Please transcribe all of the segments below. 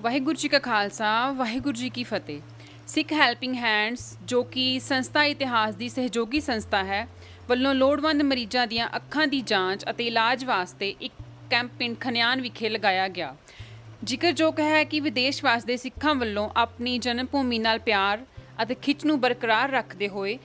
ਵਾਹਿਗੁਰੂ ਜੀ ਕਾ ਖਾਲਸਾ ਵਾਹਿਗੁਰੂ ਜੀ ਕੀ ਫਤਿਹ। ਸਿੱਖ helping hands ਜੋ ਕਿ ਸੰਸਥਾ ਇਤਿਹਾਸ ਦੀ ਸਹਿਯੋਗੀ ਸੰਸਥਾ ਹੈ ਵੱਲੋਂ ਲੋੜਵੰਦ ਮਰੀਜ਼ਾਂ ਦੀਆਂ ਅੱਖਾਂ ਦੀ ਜਾਂਚ ਅਤੇ ਇਲਾਜ ਵਾਸਤੇ ਇੱਕ ਕੈਂਪ ਪਿੰਡ ਖਨਿਆਨ ਵਿਖੇ ਲਗਾਇਆ ਗਿਆ। ਜ਼ਿਕਰਯੋਗ ਹੈ ਕਿ ਵਿਦੇਸ਼ ਵਸਦੇ ਸਿੱਖਾਂ ਵੱਲੋਂ ਆਪਣੀ ਜਨਮ ਭੂਮੀ ਨਾਲ ਪਿਆਰ ਅਤੇ ਖਿੱਚ ਨੂੰ ਬਰਕਰਾਰ ਰੱਖਦੇ ਹੋਏ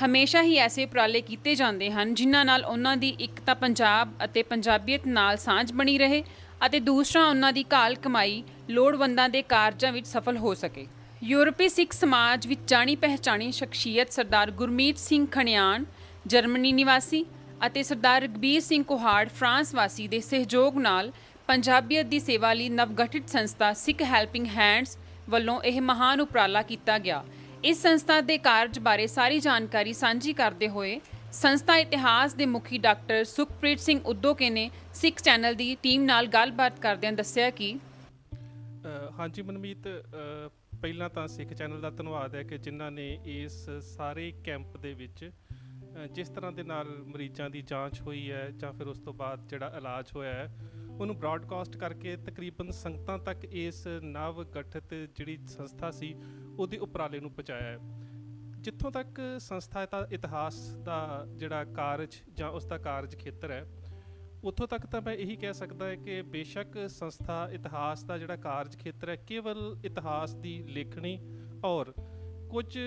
ਹਮੇਸ਼ਾ ਹੀ ਐਸੇ ਉਪਰਾਲੇ ਕੀਤੇ ਜਾਂਦੇ ਹਨ ਜਿਨ੍ਹਾਂ ਨਾਲ ਉਹਨਾਂ ਦੀ ਇੱਕ ਤਾਂ ਪੰਜਾਬ ਅਤੇ ਪੰਜਾਬੀਅਤ ਨਾਲ ਸਾਂਝ ਬਣੀ ਰਹੇ ਅਤੇ ਦੂਸਰਾ ਉਹਨਾਂ ਦੀ ਘਾਲ ਕਮਾਈ ਲੋੜਵੰਦਾਂ ਦੇ ਕਾਰਜਾਂ ਵਿੱਚ ਸਫਲ ਹੋ ਸਕੇ। ਯੂਰਪੀ ਸਿੱਖ ਸਮਾਜ ਵਿੱਚ ਜਾਣੀ ਪਹਿਚਾਣੀ ਸ਼ਖਸੀਅਤ ਸਰਦਾਰ ਗੁਰਮੀਤ ਸਿੰਘ ਖਣਿਆਣ ਜਰਮਨੀ ਨਿਵਾਸੀ ਅਤੇ ਸਰਦਾਰ ਰਘਬੀਰ ਸਿੰਘ ਕੁਹਾੜ ਫਰਾਂਸ ਵਾਸੀ ਦੇ ਸਹਿਯੋਗ ਨਾਲ ਪੰਜਾਬੀਅਤ ਦੀ ਸੇਵਾ ਲਈ ਨਵਗਠਿਤ ਸੰਸਥਾ ਸਿੱਖ ਹੈਲਪਿੰਗ ਹੈਂਡਸ ਵੱਲੋਂ ਇਹ ਮਹਾਨ ਉਪਰਾਲਾ ਕੀਤਾ ਗਿਆ। ਇਸ ਸੰਸਥਾ ਦੇ ਕਾਰਜ ਬਾਰੇ ਸਾਰੀ ਜਾਣਕਾਰੀ ਸਾਂਝੀ ਕਰਦੇ ਹੋਏ ਸੰਸਥਾ ਇਤਿਹਾਸ ਦੇ ਮੁਖੀ ਡਾਕਟਰ ਸੁਖਪ੍ਰੀਤ ਸਿੰਘ ਉਦੋਕੇ ਨੇ ਸਿੱਖ ਚੈਨਲ ਦੀ ਟੀਮ ਨਾਲ ਗੱਲਬਾਤ ਕਰਦਿਆਂ ਦੱਸਿਆ ਕਿ ਹਾਂਜੀ ਮਨਮੀਤ, ਪਹਿਲਾਂ ਤਾਂ ਸਿੱਖ ਚੈਨਲ ਦਾ ਧੰਨਵਾਦ ਹੈ ਕਿ ਜਿਨ੍ਹਾਂ ਨੇ ਇਸ ਸਾਰੇ ਕੈਂਪ ਦੇ ਵਿੱਚ ਜਿਸ ਤਰ੍ਹਾਂ ਦੇ ਨਾਲ ਮਰੀਜ਼ਾਂ ਦੀ ਜਾਂਚ ਹੋਈ ਹੈ ਜਾਂ ਫਿਰ ਉਸ ਤੋਂ ਬਾਅਦ ਜਿਹੜਾ ਇਲਾਜ ਹੋਇਆ ਹੈ ਉਹਨੂੰ ਬ੍ਰੌਡਕਾਸਟ ਕਰਕੇ ਤਕਰੀਬਨ ਸੰਗਤਾਂ ਤੱਕ ਇਸ ਨਵ ਗਠਿਤ ਜਿਹੜੀ ਸੰਸਥਾ ਸੀ ਉਹਦੇ ਉਪਰਾਲੇ ਨੂੰ ਪਹੁੰਚਾਇਆ ਹੈ। ਜਿੱਥੋਂ ਤੱਕ ਸੰਸਥਾ ਦਾ ਇਤਿਹਾਸ ਦਾ ਜਿਹੜਾ ਕਾਰਜ ਜਾਂ ਉਸ ਦਾ ਕਾਰਜ ਖੇਤਰ ਹੈ ਉੱਥੋਂ ਤੱਕ ਤਾਂ ਮੈਂ ਇਹੀ ਕਹਿ ਸਕਦਾ ਹੈ ਕਿ ਬੇਸ਼ੱਕ ਸੰਸਥਾ ਇਤਿਹਾਸ ਦਾ ਜਿਹੜਾ ਕਾਰਜ ਖੇਤਰ ਹੈ ਕੇਵਲ ਇਤਿਹਾਸ ਦੀ ਲੇਖਣੀ ਔਰ ਕੁਝ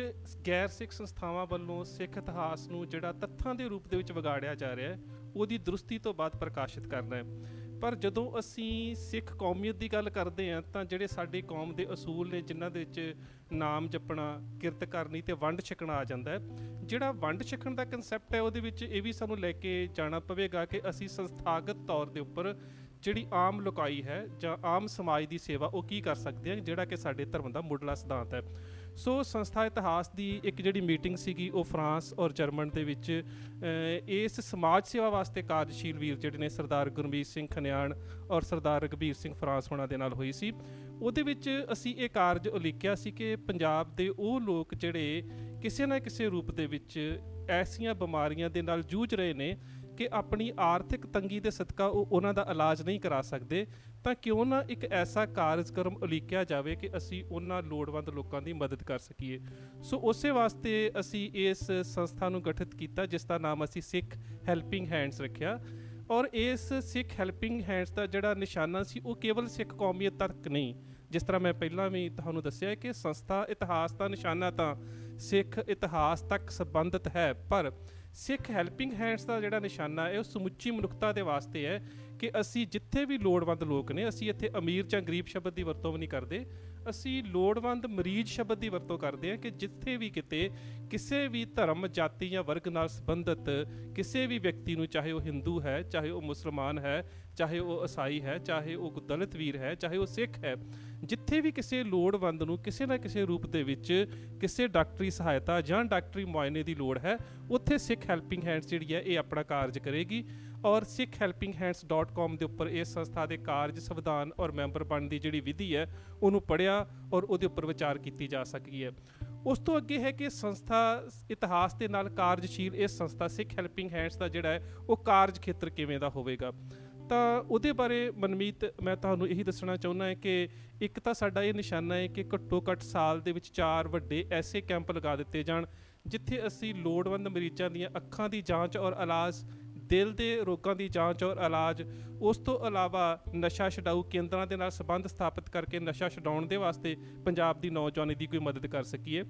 ਗੈਰ ਸਿੱਖ ਸੰਸਥਾਵਾਂ ਵੱਲੋਂ ਸਿੱਖ ਇਤਿਹਾਸ ਨੂੰ ਜਿਹੜਾ ਤੱਥਾਂ ਦੇ ਰੂਪ ਦੇ ਵਿੱਚ ਵਿਗਾੜਿਆ ਜਾ ਰਿਹਾ ਹੈ ਉਹਦੀ ਦਰੁਸਤੀ ਤੋਂ ਬਾਅਦ ਪ੍ਰਕਾਸ਼ਿਤ ਕਰਨਾ ਹੈ। ਪਰ ਜਦੋਂ ਅਸੀਂ ਸਿੱਖ ਕੌਮੀਅਤ ਦੀ ਗੱਲ ਕਰਦੇ ਹਾਂ ਤਾਂ ਜਿਹੜੇ ਸਾਡੀ ਕੌਮ ਦੇ ਅਸੂਲ ਨੇ ਜਿਨ੍ਹਾਂ ਦੇ ਵਿੱਚ ਨਾਮ ਜਪਣਾ, ਕਿਰਤ ਕਰਨੀ ਅਤੇ ਵੰਡ ਛਕਣਾ ਆ ਜਾਂਦਾ ਹੈ। ਜਿਹੜਾ ਵੰਡ ਛਕਣ ਦਾ ਕੰਸੈਪਟ ਹੈ ਉਹਦੇ ਵਿੱਚ ਇਹ ਵੀ ਸਾਨੂੰ ਲੈ ਕੇ ਜਾਣਾ ਪਵੇਗਾ ਕਿ ਅਸੀਂ ਸੰਸਥਾਗਤ ਤੌਰ ਦੇ ਉੱਪਰ ਜਿਹੜੀ ਆਮ ਲੋਕਾਈ ਹੈ ਜਾਂ ਆਮ ਸਮਾਜ ਦੀ ਸੇਵਾ ਉਹ ਕੀ ਕਰ ਸਕਦੇ ਹਾਂ, ਜਿਹੜਾ ਕਿ ਸਾਡੇ ਧਰਮ ਦਾ ਮੁੱਢਲਾ ਸਿਧਾਂਤ ਹੈ। ਸੋ ਸੰਸਥਾ ਇਤਿਹਾਸ ਦੀ ਇੱਕ ਜਿਹੜੀ ਮੀਟਿੰਗ ਸੀਗੀ ਉਹ ਫਰਾਂਸ ਔਰ ਜਰਮਨ ਦੇ ਵਿੱਚ ਇਸ ਸਮਾਜ ਸੇਵਾ ਵਾਸਤੇ ਕਾਰਜਸ਼ੀਲ ਵੀਰ ਜਿਹੜੇ ਨੇ ਸਰਦਾਰ ਗੁਰਮੀਤ ਸਿੰਘ ਖਨਿਆਣ ਔਰ ਸਰਦਾਰ ਰਘਬੀਰ ਸਿੰਘ ਫਰਾਂਸ ਹੋਣਾ ਦੇ ਨਾਲ ਹੋਈ ਸੀ। ਉਹਦੇ ਵਿੱਚ ਅਸੀਂ ਇਹ ਕਾਰਜ ਉਲੀਕਿਆ ਸੀ ਕਿ ਪੰਜਾਬ ਦੇ ਉਹ ਲੋਕ ਜਿਹੜੇ ਕਿਸੇ ਨਾ ਕਿਸੇ ਰੂਪ ਦੇ ਵਿੱਚ ਐਸੀਆਂ ਬਿਮਾਰੀਆਂ ਦੇ ਨਾਲ ਜੂਝ ਰਹੇ ਨੇ ਕਿ ਆਪਣੀ ਆਰਥਿਕ ਤੰਗੀ ਦੇ ਸਦਕਾ ਉਹ ਉਹਨਾਂ ਦਾ ਇਲਾਜ ਨਹੀਂ ਕਰਾ ਸਕਦੇ, ਤਾਂ ਕਿਉਂ ਨਾ ਇੱਕ ਐਸਾ ਕਾਰਜਕ੍ਰਮ ਉਲੀਕਿਆ ਜਾਵੇ ਕਿ ਅਸੀਂ ਉਹਨਾਂ ਲੋੜਵੰਦ ਲੋਕਾਂ ਦੀ ਮਦਦ ਕਰ ਸਕੀਏ। ਸੋ ਉਸੇ ਵਾਸਤੇ ਅਸੀਂ ਇਸ ਸੰਸਥਾ ਨੂੰ ਗਠਿਤ ਕੀਤਾ ਜਿਸ ਦਾ ਨਾਮ ਅਸੀਂ ਸਿੱਖ ਹੈਲਪਿੰਗ ਹੈਂਡਸ ਰੱਖਿਆ। ਔਰ ਇਸ ਸਿੱਖ ਹੈਲਪਿੰਗ ਹੈਂਡਸ ਦਾ ਜਿਹੜਾ ਨਿਸ਼ਾਨਾ ਸੀ ਉਹ ਕੇਵਲ ਸਿੱਖ ਕੌਮੀਅਤ ਤੱਕ ਨਹੀਂ, ਜਿਸ ਤਰ੍ਹਾਂ ਮੈਂ ਪਹਿਲਾਂ ਵੀ ਤੁਹਾਨੂੰ ਦੱਸਿਆ ਕਿ ਸੰਸਥਾ ਇਤਿਹਾਸ ਦਾ ਨਿਸ਼ਾਨਾ ਤਾਂ ਸਿੱਖ ਇਤਿਹਾਸ ਤੱਕ ਸੰਬੰਧਿਤ ਹੈ, ਪਰ ਸਿੱਖ ਹੈਲਪਿੰਗ ਹੈਂਡਸ ਦਾ ਜਿਹੜਾ ਨਿਸ਼ਾਨਾ ਹੈ ਉਹ ਸਮੁੱਚੀ ਮਨੁੱਖਤਾ ਦੇ ਵਾਸਤੇ ਹੈ ਕਿ ਅਸੀਂ ਜਿੱਥੇ ਵੀ ਲੋੜਵੰਦ ਲੋਕ ਨੇ, ਅਸੀਂ ਇੱਥੇ ਅਮੀਰ ਜਾਂ ਗਰੀਬ ਸ਼ਬਦ ਦੀ ਵਰਤੋਂ ਵੀ ਨਹੀਂ ਕਰਦੇ, ਅਸੀਂ ਲੋੜਵੰਦ ਮਰੀਜ਼ ਸ਼ਬਦ ਦੀ ਵਰਤੋਂ ਕਰਦੇ ਹਾਂ ਕਿ ਜਿੱਥੇ ਵੀ ਕਿਤੇ ਕਿਸੇ ਵੀ ਧਰਮ, ਜਾਤੀ ਜਾਂ ਵਰਗ ਨਾਲ ਸੰਬੰਧਿਤ ਕਿਸੇ ਵੀ ਵਿਅਕਤੀ ਨੂੰ, ਚਾਹੇ ਉਹ ਹਿੰਦੂ ਹੈ, ਚਾਹੇ ਉਹ ਮੁਸਲਮਾਨ ਹੈ, ਚਾਹੇ ਉਹ ਈਸਾਈ ਹੈ, ਚਾਹੇ ਉਹ ਦਲਿਤ ਵੀਰ ਹੈ, ਚਾਹੇ ਉਹ ਸਿੱਖ ਹੈ, ਜਿੱਥੇ ਵੀ ਕਿਸੇ ਲੋੜਵੰਦ ਨੂੰ ਕਿਸੇ ਨਾ ਕਿਸੇ ਰੂਪ ਦੇ ਵਿੱਚ ਕਿਸੇ ਡਾਕਟਰੀ ਸਹਾਇਤਾ ਜਾਂ ਡਾਕਟਰੀ ਮੁਆਇਨੇ ਦੀ ਲੋੜ ਹੈ, ਉੱਥੇ ਸਿੱਖ ਹੈਲਪਿੰਗ ਹੈਂਡਸ ਜਿਹੜੀ ਹੈ ਇਹ ਆਪਣਾ ਕਾਰਜ ਕਰੇਗੀ। ਔਰ sikhhelpinghands.com ਦੇ ਉੱਪਰ ਇਸ ਸੰਸਥਾ ਦੇ ਕਾਰਜ, ਸੰਵਿਧਾਨ ਔਰ ਮੈਂਬਰ ਬਣਨ ਦੀ ਜਿਹੜੀ ਵਿਧੀ ਹੈ ਉਹਨੂੰ ਪੜ੍ਹਿਆ ਔਰ ਉਹਦੇ ਉੱਪਰ ਵਿਚਾਰ ਕੀਤੀ ਜਾ ਸਕਦੀ ਹੈ। ਉਸ ਤੋਂ ਅੱਗੇ ਹੈ ਕਿ ਸੰਸਥਾ ਇਤਿਹਾਸ ਦੇ ਨਾਲ ਕਾਰਜਸ਼ੀਲ ਇਸ ਸੰਸਥਾ ਸਿੱਖ ਹੈਲਪਿੰਗ ਹੈਂਡਸ ਦਾ ਜਿਹੜਾ ਹੈ ਉਹ ਕਾਰਜ ਖੇਤਰ ਕਿਵੇਂ ਦਾ ਹੋਵੇਗਾ। ਤਾਂ ਉਹਦੇ ਬਾਰੇ ਮਨਮੀਤ ਮੈਂ ਤੁਹਾਨੂੰ ਇਹੀ ਦੱਸਣਾ ਚਾਹੁੰਦਾ ਹੈ ਕਿ ਇੱਕ ਤਾਂ ਸਾਡਾ ਇਹ ਨਿਸ਼ਾਨਾ ਹੈ ਕਿ ਘੱਟੋ ਘੱਟ ਸਾਲ ਦੇ ਵਿੱਚ 4 ਵੱਡੇ ਐਸੇ ਕੈਂਪ ਲਗਾ ਦਿੱਤੇ ਜਾਣ ਜਿੱਥੇ ਅਸੀਂ ਲੋੜਵੰਦ ਮਰੀਜ਼ਾਂ ਦੀਆਂ ਅੱਖਾਂ ਦੀ ਜਾਂਚ ਔਰ ਇਲਾਜ, ਦਿਲ ਦੇ ਰੋਗਾਂ ਦੀ ਜਾਂਚ ਔਰ ਇਲਾਜ, ਉਸ ਤੋਂ ਇਲਾਵਾ ਨਸ਼ਾ ਛਡਾਊ ਕੇਂਦਰਾਂ ਦੇ ਨਾਲ ਸੰਬੰਧ ਸਥਾਪਿਤ ਕਰਕੇ ਨਸ਼ਾ ਛਡਾਉਣ ਦੇ ਵਾਸਤੇ ਪੰਜਾਬ ਦੀ ਨੌਜਵਾਨੀ ਦੀ ਕੋਈ ਮਦਦ ਕਰ ਸਕੀਏ।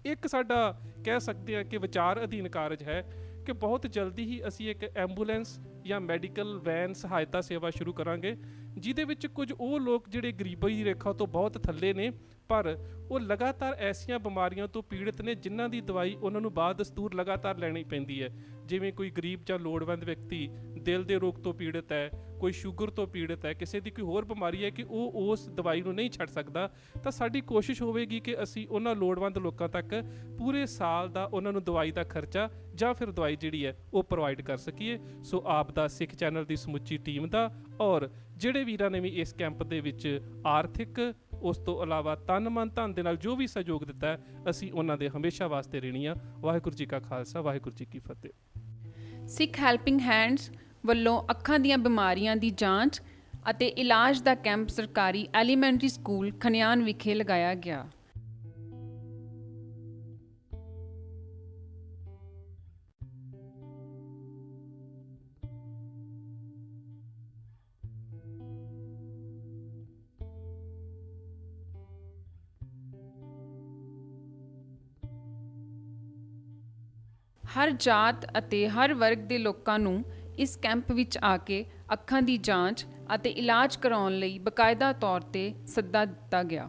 ਇੱਕ ਸਾਡਾ ਕਹਿ ਸਕਦੇ ਹਾਂ ਕਿ ਵਿਚਾਰ ਅਧੀਨ ਕਾਰਜ ਹੈ ਕਿ ਬਹੁਤ ਜਲਦੀ ਹੀ ਅਸੀਂ ਇੱਕ ਐਂਬੂਲੈਂਸ ਜਾਂ ਮੈਡੀਕਲ ਵੈਨ ਸਹਾਇਤਾ ਸੇਵਾ ਸ਼ੁਰੂ ਕਰਾਂਗੇ ਜਿਹਦੇ ਵਿੱਚ ਕੁਝ ਉਹ ਲੋਕ ਜਿਹੜੇ ਗਰੀਬੀ ਦੀ ਰੇਖਾ ਤੋਂ ਬਹੁਤ ਥੱਲੇ ਨੇ ਪਰ ਉਹ ਲਗਾਤਾਰ ਐਸੀਆਂ ਬਿਮਾਰੀਆਂ ਤੋਂ ਪੀੜਿਤ ਨੇ ਜਿਨ੍ਹਾਂ ਦੀ ਦਵਾਈ ਉਹਨਾਂ ਨੂੰ ਬਾਅਦ ਦਸਤੂਰ ਲਗਾਤਾਰ ਲੈਣੀ ਪੈਂਦੀ ਹੈ। ਜਿਵੇਂ ਕੋਈ ਗਰੀਬ ਜਾਂ ਲੋੜਵੰਦ ਵਿਅਕਤੀ ਦਿਲ ਦੇ ਰੋਗ ਤੋਂ ਪੀੜਿਤ ਹੈ, ਕੋਈ ਸ਼ੂਗਰ ਤੋਂ ਪੀੜਿਤ ਹੈ, ਕਿਸੇ ਦੀ ਕੋਈ ਹੋਰ ਬਿਮਾਰੀ ਹੈ ਕਿ ਉਹ ਉਸ ਦਵਾਈ ਨੂੰ ਨਹੀਂ ਛੱਡ ਸਕਦਾ, ਤਾਂ ਸਾਡੀ ਕੋਸ਼ਿਸ਼ ਹੋਵੇਗੀ ਕਿ ਅਸੀਂ ਉਹਨਾਂ ਲੋੜਵੰਦ ਲੋਕਾਂ ਤੱਕ ਪੂਰੇ ਸਾਲ ਦਾ ਉਹਨਾਂ ਨੂੰ ਦਵਾਈ ਦਾ ਖਰਚਾ ਜਾਂ ਫਿਰ ਦਵਾਈ ਜਿਹੜੀ ਹੈ ਉਹ ਪ੍ਰੋਵਾਈਡ ਕਰ ਸਕੀਏ। ਸੋ ਆਪ ਦਾ ਸਿੱਖ ਚੈਨਲ ਦੀ ਸਮੁੱਚੀ ਟੀਮ ਦਾ ਔਰ ਜਿਹੜੇ ਵੀਰਾਂ ਨੇ ਵੀ ਇਸ ਕੈਂਪ ਦੇ ਵਿੱਚ ਆਰਥਿਕ, ਉਸ ਤੋਂ ਇਲਾਵਾ ਤਨ ਮਨ ਧਨ ਦੇ ਨਾਲ ਜੋ ਵੀ ਸਹਿਯੋਗ ਦਿੱਤਾ ਹੈ ਅਸੀਂ ਉਹਨਾਂ ਦੇ ਹਮੇਸ਼ਾ ਵਾਸਤੇ ਰਹਿਣੀ ਆ। ਵਾਹਿਗੁਰੂ ਜੀ ਕਾ ਖਾਲਸਾ, ਵਾਹਿਗੁਰੂ ਜੀ ਕੀ ਫਤਿਹ। ਸਿੱਖ ਹੈਲਪਿੰਗ ਹੈਂਡਸ ਵੱਲੋਂ ਅੱਖਾਂ ਦੀਆਂ ਬਿਮਾਰੀਆਂ ਦੀ ਜਾਂਚ ਅਤੇ ਇਲਾਜ ਦਾ ਕੈਂਪ ਸਰਕਾਰੀ ਐਲੀਮੈਂਟਰੀ ਸਕੂਲ ਖਨਿਆਨ ਵਿਖੇ ਲਗਾਇਆ ਗਿਆ। ਹਰ ਜਾਤ ਅਤੇ ਹਰ ਵਰਗ ਦੇ ਲੋਕਾਂ ਨੂੰ ਇਸ ਕੈਂਪ ਵਿੱਚ ਆ ਕੇ ਅੱਖਾਂ ਦੀ ਜਾਂਚ ਅਤੇ ਇਲਾਜ ਕਰਾਉਣ ਲਈ ਬਕਾਇਦਾ ਤੌਰ ਤੇ ਸੱਦਾ ਦਿੱਤਾ ਗਿਆ।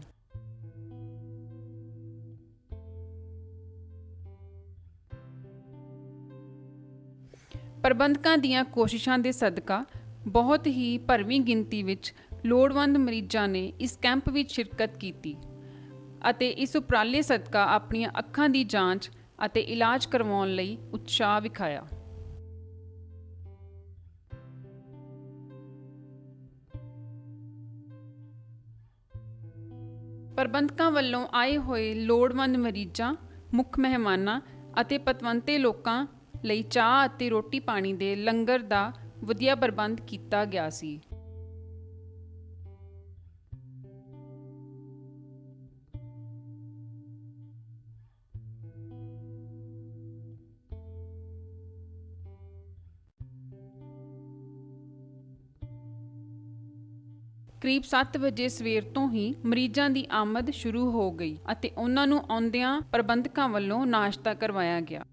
ਪ੍ਰਬੰਧਕਾਂ ਦੀਆਂ ਕੋਸ਼ਿਸ਼ਾਂ ਦੇ ਸਦਕਾ ਬਹੁਤ ਹੀ ਭਰਵੀਂ ਗਿਣਤੀ ਵਿੱਚ ਲੋੜਵੰਦ ਮਰੀਜ਼ਾਂ ਨੇ ਇਸ ਕੈਂਪ ਵਿੱਚ ਸ਼ਿਰਕਤ ਕੀਤੀ ਅਤੇ ਇਸ ਉਪਰਾਲੇ ਸਦਕਾ ਆਪਣੀਆਂ ਅੱਖਾਂ ਦੀ ਜਾਂਚ ਅਤੇ ਇਲਾਜ ਕਰਵਾਉਣ ਲਈ ਉਤਸ਼ਾਹ ਵਿਖਾਇਆ। ਪ੍ਰਬੰਧਕਾਂ ਵੱਲੋਂ ਆਏ ਹੋਏ ਲੋੜਵੰਦ ਮਰੀਜ਼ਾਂ, ਮੁੱਖ ਮਹਿਮਾਨਾਂ ਅਤੇ ਪਤਵੰਤੇ ਲੋਕਾਂ ਲਈ ਚਾਹ ਅਤੇ ਰੋਟੀ ਪਾਣੀ ਦੇ ਲੰਗਰ ਦਾ ਵਧੀਆ ਪ੍ਰਬੰਧ ਕੀਤਾ ਗਿਆ ਸੀ। ਕਰੀਬ 7 ਵਜੇ ਸਵੇਰ ਤੋਂ ਹੀ ਮਰੀਜ਼ਾਂ ਦੀ ਆਮਦ ਸ਼ੁਰੂ ਹੋ ਗਈ ਅਤੇ ਉਹਨਾਂ ਨੂੰ ਆਉਂਦਿਆਂ ਪ੍ਰਬੰਧਕਾਂ ਵੱਲੋਂ ਨਾਸ਼ਤਾ ਕਰਵਾਇਆ ਗਿਆ।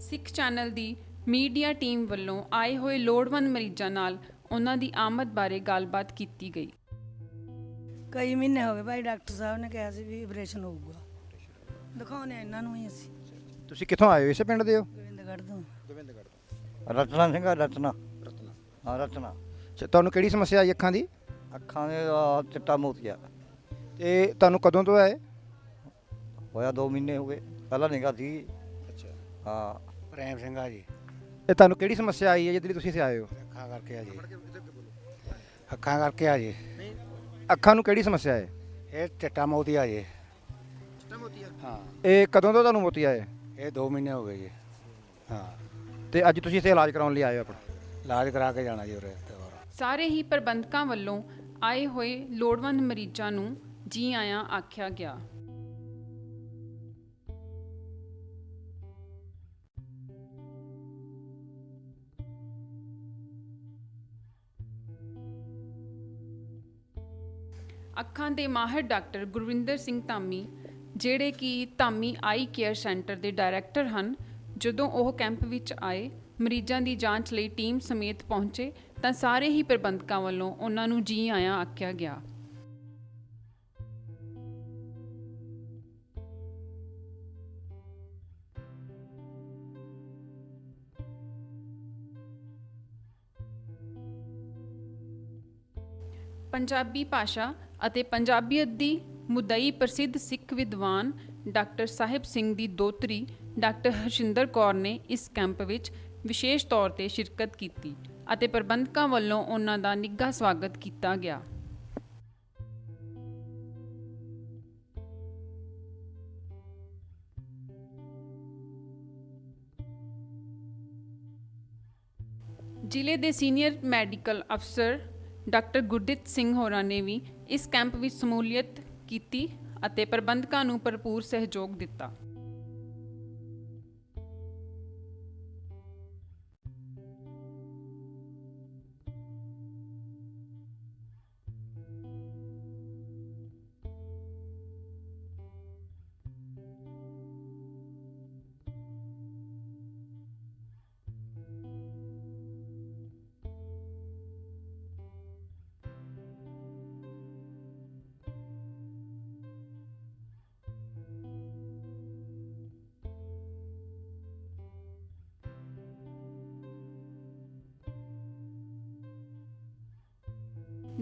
ਸਿੱਖ ਚੈਨਲ ਦੀ ਮੀਡੀਆ ਟੀਮ ਵੱਲੋਂ ਆਏ ਹੋਏ ਲੋੜਵੰਦ ਮਰੀਜ਼ਾਂ ਨਾਲ ਉਹਨਾਂ ਦੀ ਆਮਦ ਬਾਰੇ ਗੱਲਬਾਤ ਕੀਤੀ ਗਈ। ਕਈ ਮਹੀਨੇ ਹੋ ਗਏ ਭਾਈ, ਡਾਕਟਰ ਸਾਹਿਬ ਨੇ ਕਿਹਾ ਸੀ ਵੀ ਆਪਰੇਸ਼ਨ ਹੋਊਗਾ, ਦਿਖਾਉਣੇ ਇਹਨਾਂ ਨੂੰ ਹੀ ਅਸੀਂ। ਤੁਸੀਂ ਕਿੱਥੋਂ ਆਏ ਹੋ? ਇਸੇ ਪਿੰਡ ਦੇ ਹੋ? ਗੋਬਿੰਦਗੜ੍ਹ ਤੋਂ। ਰਤਨਾ ਸਿੰਘ ਆ, ਰਤਨਾ। ਰਤਨਾ। ਹਾਂ, ਰਤਨਾ। ਅੱਛਾ, ਤੁਹਾਨੂੰ ਕਿਹੜੀ ਸਮੱਸਿਆ ਆਈ ਅੱਖਾਂ ਦੀ? ਅੱਖਾਂ ਦੇ ਚਿੱਟਾ ਮੋਤੀਆ ਤੇ ਤੁਹਾਨੂੰ ਕਦੋਂ ਤੋਂ ਆਏ? ਹੋਇਆ 2 ਮਹੀਨੇ ਹੋ ਗਏ, ਪਹਿਲਾਂ ਨਿਗਾ ਸੀ। ਅੱਛਾ। ਹਾਂ, ਪ੍ਰੇਮ ਸਿੰਘ ਆ ਜੀ। ਇਹ ਤੁਹਾਨੂੰ ਕਿਹੜੀ ਸਮੱਸਿਆ ਆਈ ਹੈ ਜਿਹਦੇ ਲਈ ਤੁਸੀਂ ਇੱਥੇ ਆਏ ਹੋ? ਅੱਖਾਂ ਕਰਕੇ ਆ ਜੀ। ਅੱਖਾਂ ਕਰਕੇ ਆ ਜੀ। ਅੱਖਾਂ ਨੂੰ ਕਿਹੜੀ ਸਮੱਸਿਆ ਹੈ? ਇਹ ਚਿੱਟਾ ਮੋਤੀ ਆ ਜੀ। ਚਿੱਟਾ ਮੋਤੀਆ? ਹਾਂ, ਇਹ ਕਦੋਂ ਤੋਂ ਤੁਹਾਨੂੰ ਮੋਤੀ ਆਏ? ਇਹ 2 ਮਹੀਨੇ ਹੋ ਗਏ ਜੀ। ਹਾਂ, ਤੇ ਅੱਜ ਤੁਸੀਂ ਇੱਥੇ ਇਲਾਜ ਕਰਾਉਣ ਲਈ ਆਏ ਹੋ ਆਪਣਾ? ਇਲਾਜ ਕਰਾ ਕੇ ਜਾਣਾ ਜੀ ਉਰੇ ਤੇ ਹੋਰ। ਸਾਰੇ ਹੀ ਪ੍ਰਬੰਧਕਾਂ ਵੱਲੋਂ ਆਏ ਹੋਏ ਲੋੜਵੰਦ ਮਰੀਜ਼ਾਂ ਨੂੰ ਜੀ ਆਇਆਂ ਆਖਿਆ ਗਿਆ। ਅੱਖਾਂ ਦੇ ਮਾਹਿਰ ਡਾਕਟਰ ਗੁਰਵਿੰਦਰ ਸਿੰਘ ਧਾਮੀ, ਜਿਹੜੇ ਕਿ ਧਾਮੀ ਆਈ ਕੇਅਰ ਸੈਂਟਰ ਦੇ ਡਾਇਰੈਕਟਰ ਹਨ, ਜਦੋਂ ਉਹ ਕੈਂਪ ਵਿੱਚ ਆਏ, ਮਰੀਜ਼ਾਂ ਦੀ ਜਾਂਚ ਲਈ ਟੀਮ ਸਮੇਤ ਪਹੁੰਚੇ ਤਾਂ ਸਾਰੇ ਹੀ ਪ੍ਰਬੰਧਕਾਂ ਵੱਲੋਂ ਉਹਨਾਂ ਨੂੰ ਜੀ ਆਇਆਂ ਆਖਿਆ ਗਿਆ। ਪੰਜਾਬੀ ਭਾਸ਼ਾ ਅਤੇ ਪੰਜਾਬੀਅਤ ਦੀ ਮੁਦਈ ਪ੍ਰਸਿੱਧ ਸਿੱਖ ਵਿਦਵਾਨ ਡਾਕਟਰ ਸਾਹਿਬ ਸਿੰਘ ਦੀ ਦੋਹਤਰੀ ਡਾਕਟਰ ਹਰਸ਼ਿੰਦਰ ਕੌਰ ਨੇ ਇਸ ਕੈਂਪ ਵਿੱਚ ਵਿਸ਼ੇਸ਼ ਤੌਰ ਤੇ ਸ਼ਿਰਕਤ ਕੀਤੀ ਅਤੇ ਪ੍ਰਬੰਧਕਾਂ ਵੱਲੋਂ ਉਹਨਾਂ ਦਾ ਨਿੱਘਾ ਸਵਾਗਤ ਕੀਤਾ ਗਿਆ। ਜ਼ਿਲ੍ਹੇ ਦੇ ਸੀਨੀਅਰ ਮੈਡੀਕਲ ਅਫਸਰ ਡਾਕਟਰ ਗੁਰਦਿੱਤ ਸਿੰਘ ਹੋਰਾਂ ਨੇ ਵੀ ਇਸ ਕੈਂਪ ਵਿੱਚ ਸ਼ਮੂਲੀਅਤ ਕੀਤੀ ਅਤੇ ਪ੍ਰਬੰਧਕਾਂ ਨੂੰ ਭਰਪੂਰ ਸਹਿਯੋਗ ਦਿੱਤਾ।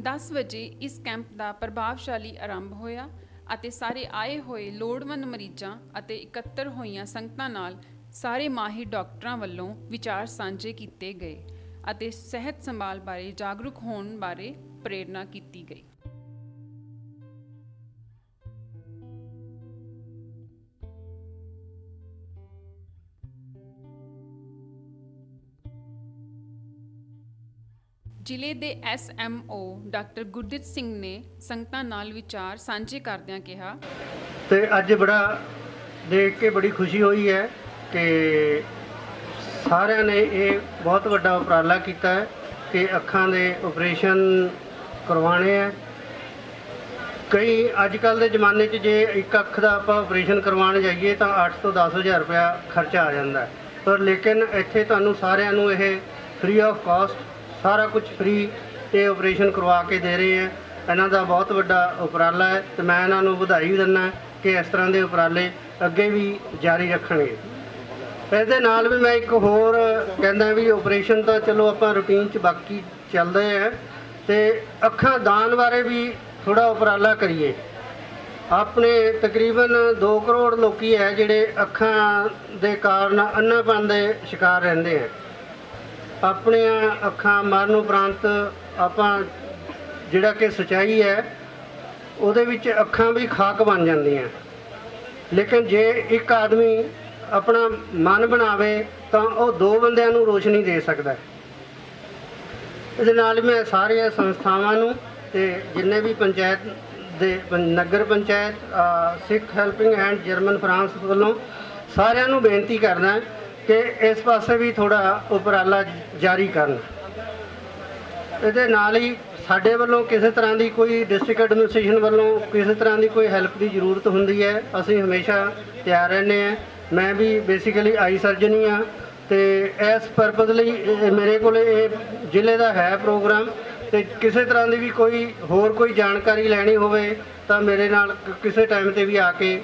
दस ਵਜੇ ਇਸ ਕੈਂਪ ਦਾ ਪ੍ਰਭਾਵਸ਼ਾਲੀ ਆਰੰਭ ਹੋਇਆ ਅਤੇ ਸਾਰੇ ਆਏ ਹੋਏ ਲੋੜਵੰਦ ਮਰੀਜ਼ਾਂ ਅਤੇ ਇਕੱਤਰ ਹੋਈਆਂ ਸੰਗਤਾਂ ਨਾਲ ਸਾਰੇ ਮਾਹਿਰ ਡਾਕਟਰਾਂ ਵੱਲੋਂ ਵਿਚਾਰ ਸਾਂਝੇ ਕੀਤੇ ਗਏ ਅਤੇ ਸਿਹਤ ਸੰਭਾਲ ਬਾਰੇ ਜਾਗਰੂਕ ਹੋਣ ਬਾਰੇ ਪ੍ਰੇਰਨਾ ਕੀਤੀ ਗਈ। ਜ਼ਿਲ੍ਹੇ ਦੇ SMO ਡਾਕਟਰ ਗੁਰਦੀਪ ਸਿੰਘ ਨੇ ਸੰਗਤਾਂ ਨਾਲ ਵਿਚਾਰ ਸਾਂਝੇ ਕਰਦਿਆਂ ਕਿਹਾ, ਤੇ ਅੱਜ ਬੜਾ ਦੇਖ ਕੇ ਬੜੀ ਖੁਸ਼ੀ ਹੋਈ ਹੈ ਕਿ ਸਾਰਿਆਂ ਨੇ ਇਹ ਬਹੁਤ ਵੱਡਾ ਉਪਰਾਲਾ ਕੀਤਾ ਹੈ ਕਿ ਅੱਖਾਂ ਦੇ ਆਪਰੇਸ਼ਨ ਕਰਵਾਉਣੇ ਹੈ। ਕਈ ਅੱਜ ਕੱਲ੍ਹ ਦੇ ਜ਼ਮਾਨੇ 'ਚ ਜੇ ਇੱਕ ਅੱਖ ਦਾ ਆਪਾਂ ਆਪਰੇਸ਼ਨ ਕਰਵਾਉਣ ਜਾਈਏ ਤਾਂ 8 ਤੋਂ 10,000 ਰੁਪਇਆ ਖਰਚਾ ਆ ਜਾਂਦਾ ਹੈ, ਪਰ ਲੇਕਿਨ ਇੱਥੇ ਤੁਹਾਨੂੰ ਸਾਰਿਆਂ ਨੂੰ ਇਹ ਫ੍ਰੀ ਆਫ ਕਾਸਟ ਸਾਰਾ ਕੁਝ ਫ੍ਰੀ ਇਹ ਆਪਰੇਸ਼ਨ ਕਰਵਾ ਕੇ ਦੇ ਰਹੇ ਹੈ। ਇਹਨਾਂ ਦਾ ਬਹੁਤ ਵੱਡਾ ਉਪਰਾਲਾ ਹੈ ਤੇ ਮੈਂ ਇਹਨਾਂ ਨੂੰ ਵਧਾਈ ਦਿੰਦਾ ਕਿ ਇਸ ਤਰ੍ਹਾਂ ਦੇ ਉਪਰਾਲੇ ਅੱਗੇ ਵੀ ਜਾਰੀ ਰੱਖਣਗੇ। ਇਹਦੇ ਨਾਲ ਵੀ ਮੈਂ ਇੱਕ ਹੋਰ ਕਹਿੰਦਾ ਵੀ ਆਪਰੇਸ਼ਨ ਤਾਂ ਚਲੋ ਆਪਾਂ ਰੂਟੀਨ 'ਚ ਬਾਕੀ ਚੱਲਦੇ ਹੈ ਤੇ ਅੱਖਾਂ ਦਾਨ ਬਾਰੇ ਵੀ ਥੋੜਾ ਉਪਰਾਲਾ ਕਰੀਏ। ਆਪਣੇ ਤਕਰੀਬਨ 2 ਕਰੋੜ ਲੋਕੀ ਹੈ ਜਿਹੜੇ ਅੱਖਾਂ ਦੇ ਕਾਰਨ ਅੰਨ੍ਹੇਪਣ ਦੇ ਸ਼ਿਕਾਰ ਰਹਿੰਦੇ ਹੈ। ਆਪਣੀਆਂ ਅੱਖਾਂ ਮਰਨ ਉਪਰੰਤ ਆਪਾਂ ਜਿਹੜਾ ਕਿ ਸੱਚਾਈ ਹੈ ਉਹਦੇ ਵਿੱਚ ਅੱਖਾਂ ਵੀ ਖਾਕ ਬਣ ਜਾਂਦੀਆਂ, ਲੇਕਿਨ ਜੇ ਇੱਕ ਆਦਮੀ ਆਪਣਾ ਮਨ ਬਣਾਵੇ ਤਾਂ ਉਹ 2 ਬੰਦਿਆਂ ਨੂੰ ਰੋਸ਼ਨੀ ਦੇ ਸਕਦਾ। ਇਹਦੇ ਨਾਲ ਮੈਂ ਸਾਰੀਆਂ ਸੰਸਥਾਵਾਂ ਨੂੰ ਤੇ ਜਿੰਨੇ ਵੀ ਪੰਚਾਇਤ ਦੇ ਨਗਰ ਪੰਚਾਇਤ ਸਿੱਖ ਹੈਲਪਿੰਗ ਹੈਂਡ ਜਰਮਨ ਫਰਾਂਸ ਵੱਲੋਂ ਸਾਰਿਆਂ ਨੂੰ ਬੇਨਤੀ ਕਰਦਾ ਕਿ ਇਸ ਪਾਸੇ ਵੀ ਥੋੜਾ ਉਪਰਾਲਾ ਜਾਰੀ ਕਰਨ। ਇਹਦੇ ਨਾਲ ਹੀ ਸਾਡੇ ਵੱਲੋਂ ਕਿਸੇ ਤਰ੍ਹਾਂ ਦੀ ਕੋਈ ਡਿਸਟ੍ਰਿਕਟ ਐਡਮਿਨਿਸਟ੍ਰੇਸ਼ਨ ਵੱਲੋਂ ਕਿਸੇ ਤਰ੍ਹਾਂ ਦੀ ਕੋਈ ਹੈਲਪ ਦੀ ਜ਼ਰੂਰਤ ਹੁੰਦੀ ਹੈ ਅਸੀਂ ਹਮੇਸ਼ਾ ਤਿਆਰ ਰਹਿੰਦੇ ਹਾਂ। ਮੈਂ ਵੀ ਬੇਸਿਕਲੀ ਆਈ ਸਰਜਨ ਹੀ ਹਾਂ ਤੇ ਇਸ ਪਰਪਸ ਲਈ ਮੇਰੇ ਕੋਲ ਇਹ ਜ਼ਿਲ੍ਹੇ ਦਾ ਹੈ ਪ੍ਰੋਗਰਾਮ, ਤੇ ਕਿਸੇ ਤਰ੍ਹਾਂ ਦੀ ਵੀ ਕੋਈ ਜਾਣਕਾਰੀ ਲੈਣੀ ਹੋਵੇ ਤਾਂ ਮੇਰੇ ਨਾਲ ਕਿਸੇ ਟਾਈਮ ਤੇ ਵੀ ਆ ਕੇ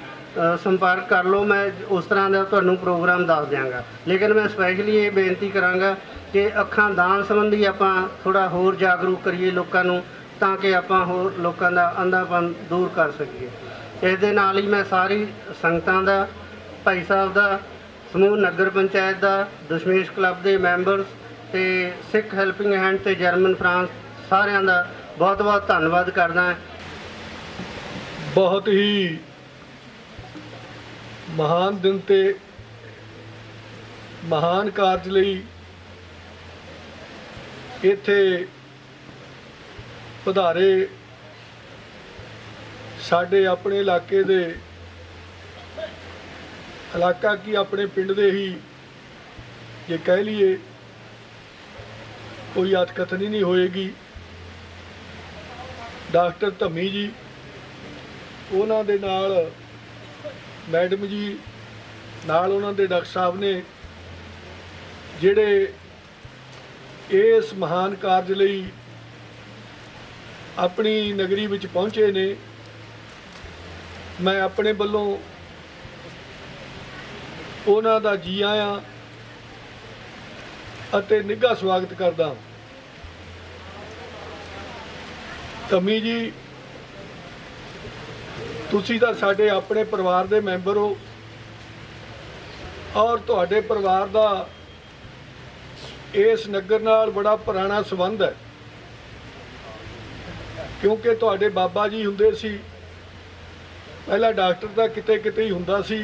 ਸੰਪਰਕ ਕਰ ਲਓ, ਮੈਂ ਉਸ ਤਰ੍ਹਾਂ ਦਾ ਤੁਹਾਨੂੰ ਪ੍ਰੋਗਰਾਮ ਦੱਸ ਦਿਆਂਗਾ। ਲੇਕਿਨ ਮੈਂ ਸਪੈਸ਼ਲੀ ਇਹ ਬੇਨਤੀ ਕਰਾਂਗਾ ਕਿ ਅੱਖਾਂ ਦਾਨ ਸੰਬੰਧੀ ਆਪਾਂ ਥੋੜਾ ਹੋਰ ਜਾਗਰੂਕ ਕਰੀਏ ਲੋਕਾਂ ਨੂੰ ਤਾਂ ਕਿ ਆਪਾਂ ਹੋਰ ਲੋਕਾਂ ਦਾ ਅੰਧਾਪਨ ਦੂਰ ਕਰ ਸਕੀਏ। ਇਸ ਦੇ ਨਾਲ ਹੀ ਮੈਂ ਸਾਰੀ ਸੰਗਤਾਂ ਦਾ, ਭਾਈ ਸਾਹਿਬ ਦਾ, ਸਮੂਹ ਨਗਰ ਪੰਚਾਇਤ ਦਾ, ਦਸ਼ਮੇਸ਼ ਕਲੱਬ ਦੇ ਮੈਂਬਰਸ ਤੇ ਸਿੱਖ ਹੈਲਪਿੰਗ ਹੈਂਡ ਤੇ ਜਰਮਨ ਫਰਾਂਸ ਸਾਰਿਆਂ ਦਾ ਬਹੁਤ ਬਹੁਤ ਧੰਨਵਾਦ ਕਰਦਾ। ਬਹੁਤ ਹੀ ਮਹਾਨ ਦਿਨ ਤੇ ਮਹਾਨ ਕਾਰਜ ਲਈ ਇੱਥੇ ਪਧਾਰੇ ਸਾਡੇ ਆਪਣੇ ਇਲਾਕੇ ਦੇ ਇਲਾਕਾ ਕੀ ਆਪਣੇ ਪਿੰਡ ਦੇ ਹੀ ਜੇ ਕਹਿ ਲਈਏ ਕੋਈ ਅਤਕਥਨੀ ਨਹੀਂ ਹੋਏਗੀ। ਡਾਕਟਰ ਧੰਮੀ ਜੀ, ਉਹਨਾਂ ਦੇ ਨਾਲ ਮੈਡਮ ਜੀ, ਨਾਲ ਉਹਨਾਂ ਦੇ ਡਾਕਟਰ ਸਾਹਿਬ ਨੇ ਜਿਹੜੇ ਇਸ ਮਹਾਨ ਕਾਰਜ ਲਈ ਆਪਣੀ ਨਗਰੀ ਵਿੱਚ ਪਹੁੰਚੇ ਨੇ, ਮੈਂ ਆਪਣੇ ਵੱਲੋਂ ਉਹਨਾਂ ਦਾ ਜੀ ਆਇਆਂ ਅਤੇ ਨਿੱਘਾ ਸਵਾਗਤ ਕਰਦਾ। ਧੰਮੀ ਜੀ, ਤੁਸੀਂ ਤਾਂ ਸਾਡੇ ਆਪਣੇ ਪਰਿਵਾਰ ਦੇ ਮੈਂਬਰ ਹੋ ਔਰ ਤੁਹਾਡੇ ਪਰਿਵਾਰ ਦਾ ਇਸ ਨਗਰ ਨਾਲ ਬੜਾ ਪੁਰਾਣਾ ਸੰਬੰਧ ਹੈ, ਕਿਉਂਕਿ ਤੁਹਾਡੇ ਬਾਬਾ ਜੀ ਹੁੰਦੇ ਸੀ, ਪਹਿਲਾਂ ਡਾਕਟਰ ਤਾਂ ਕਿਤੇ ਕਿਤੇ ਹੀ ਹੁੰਦਾ ਸੀ,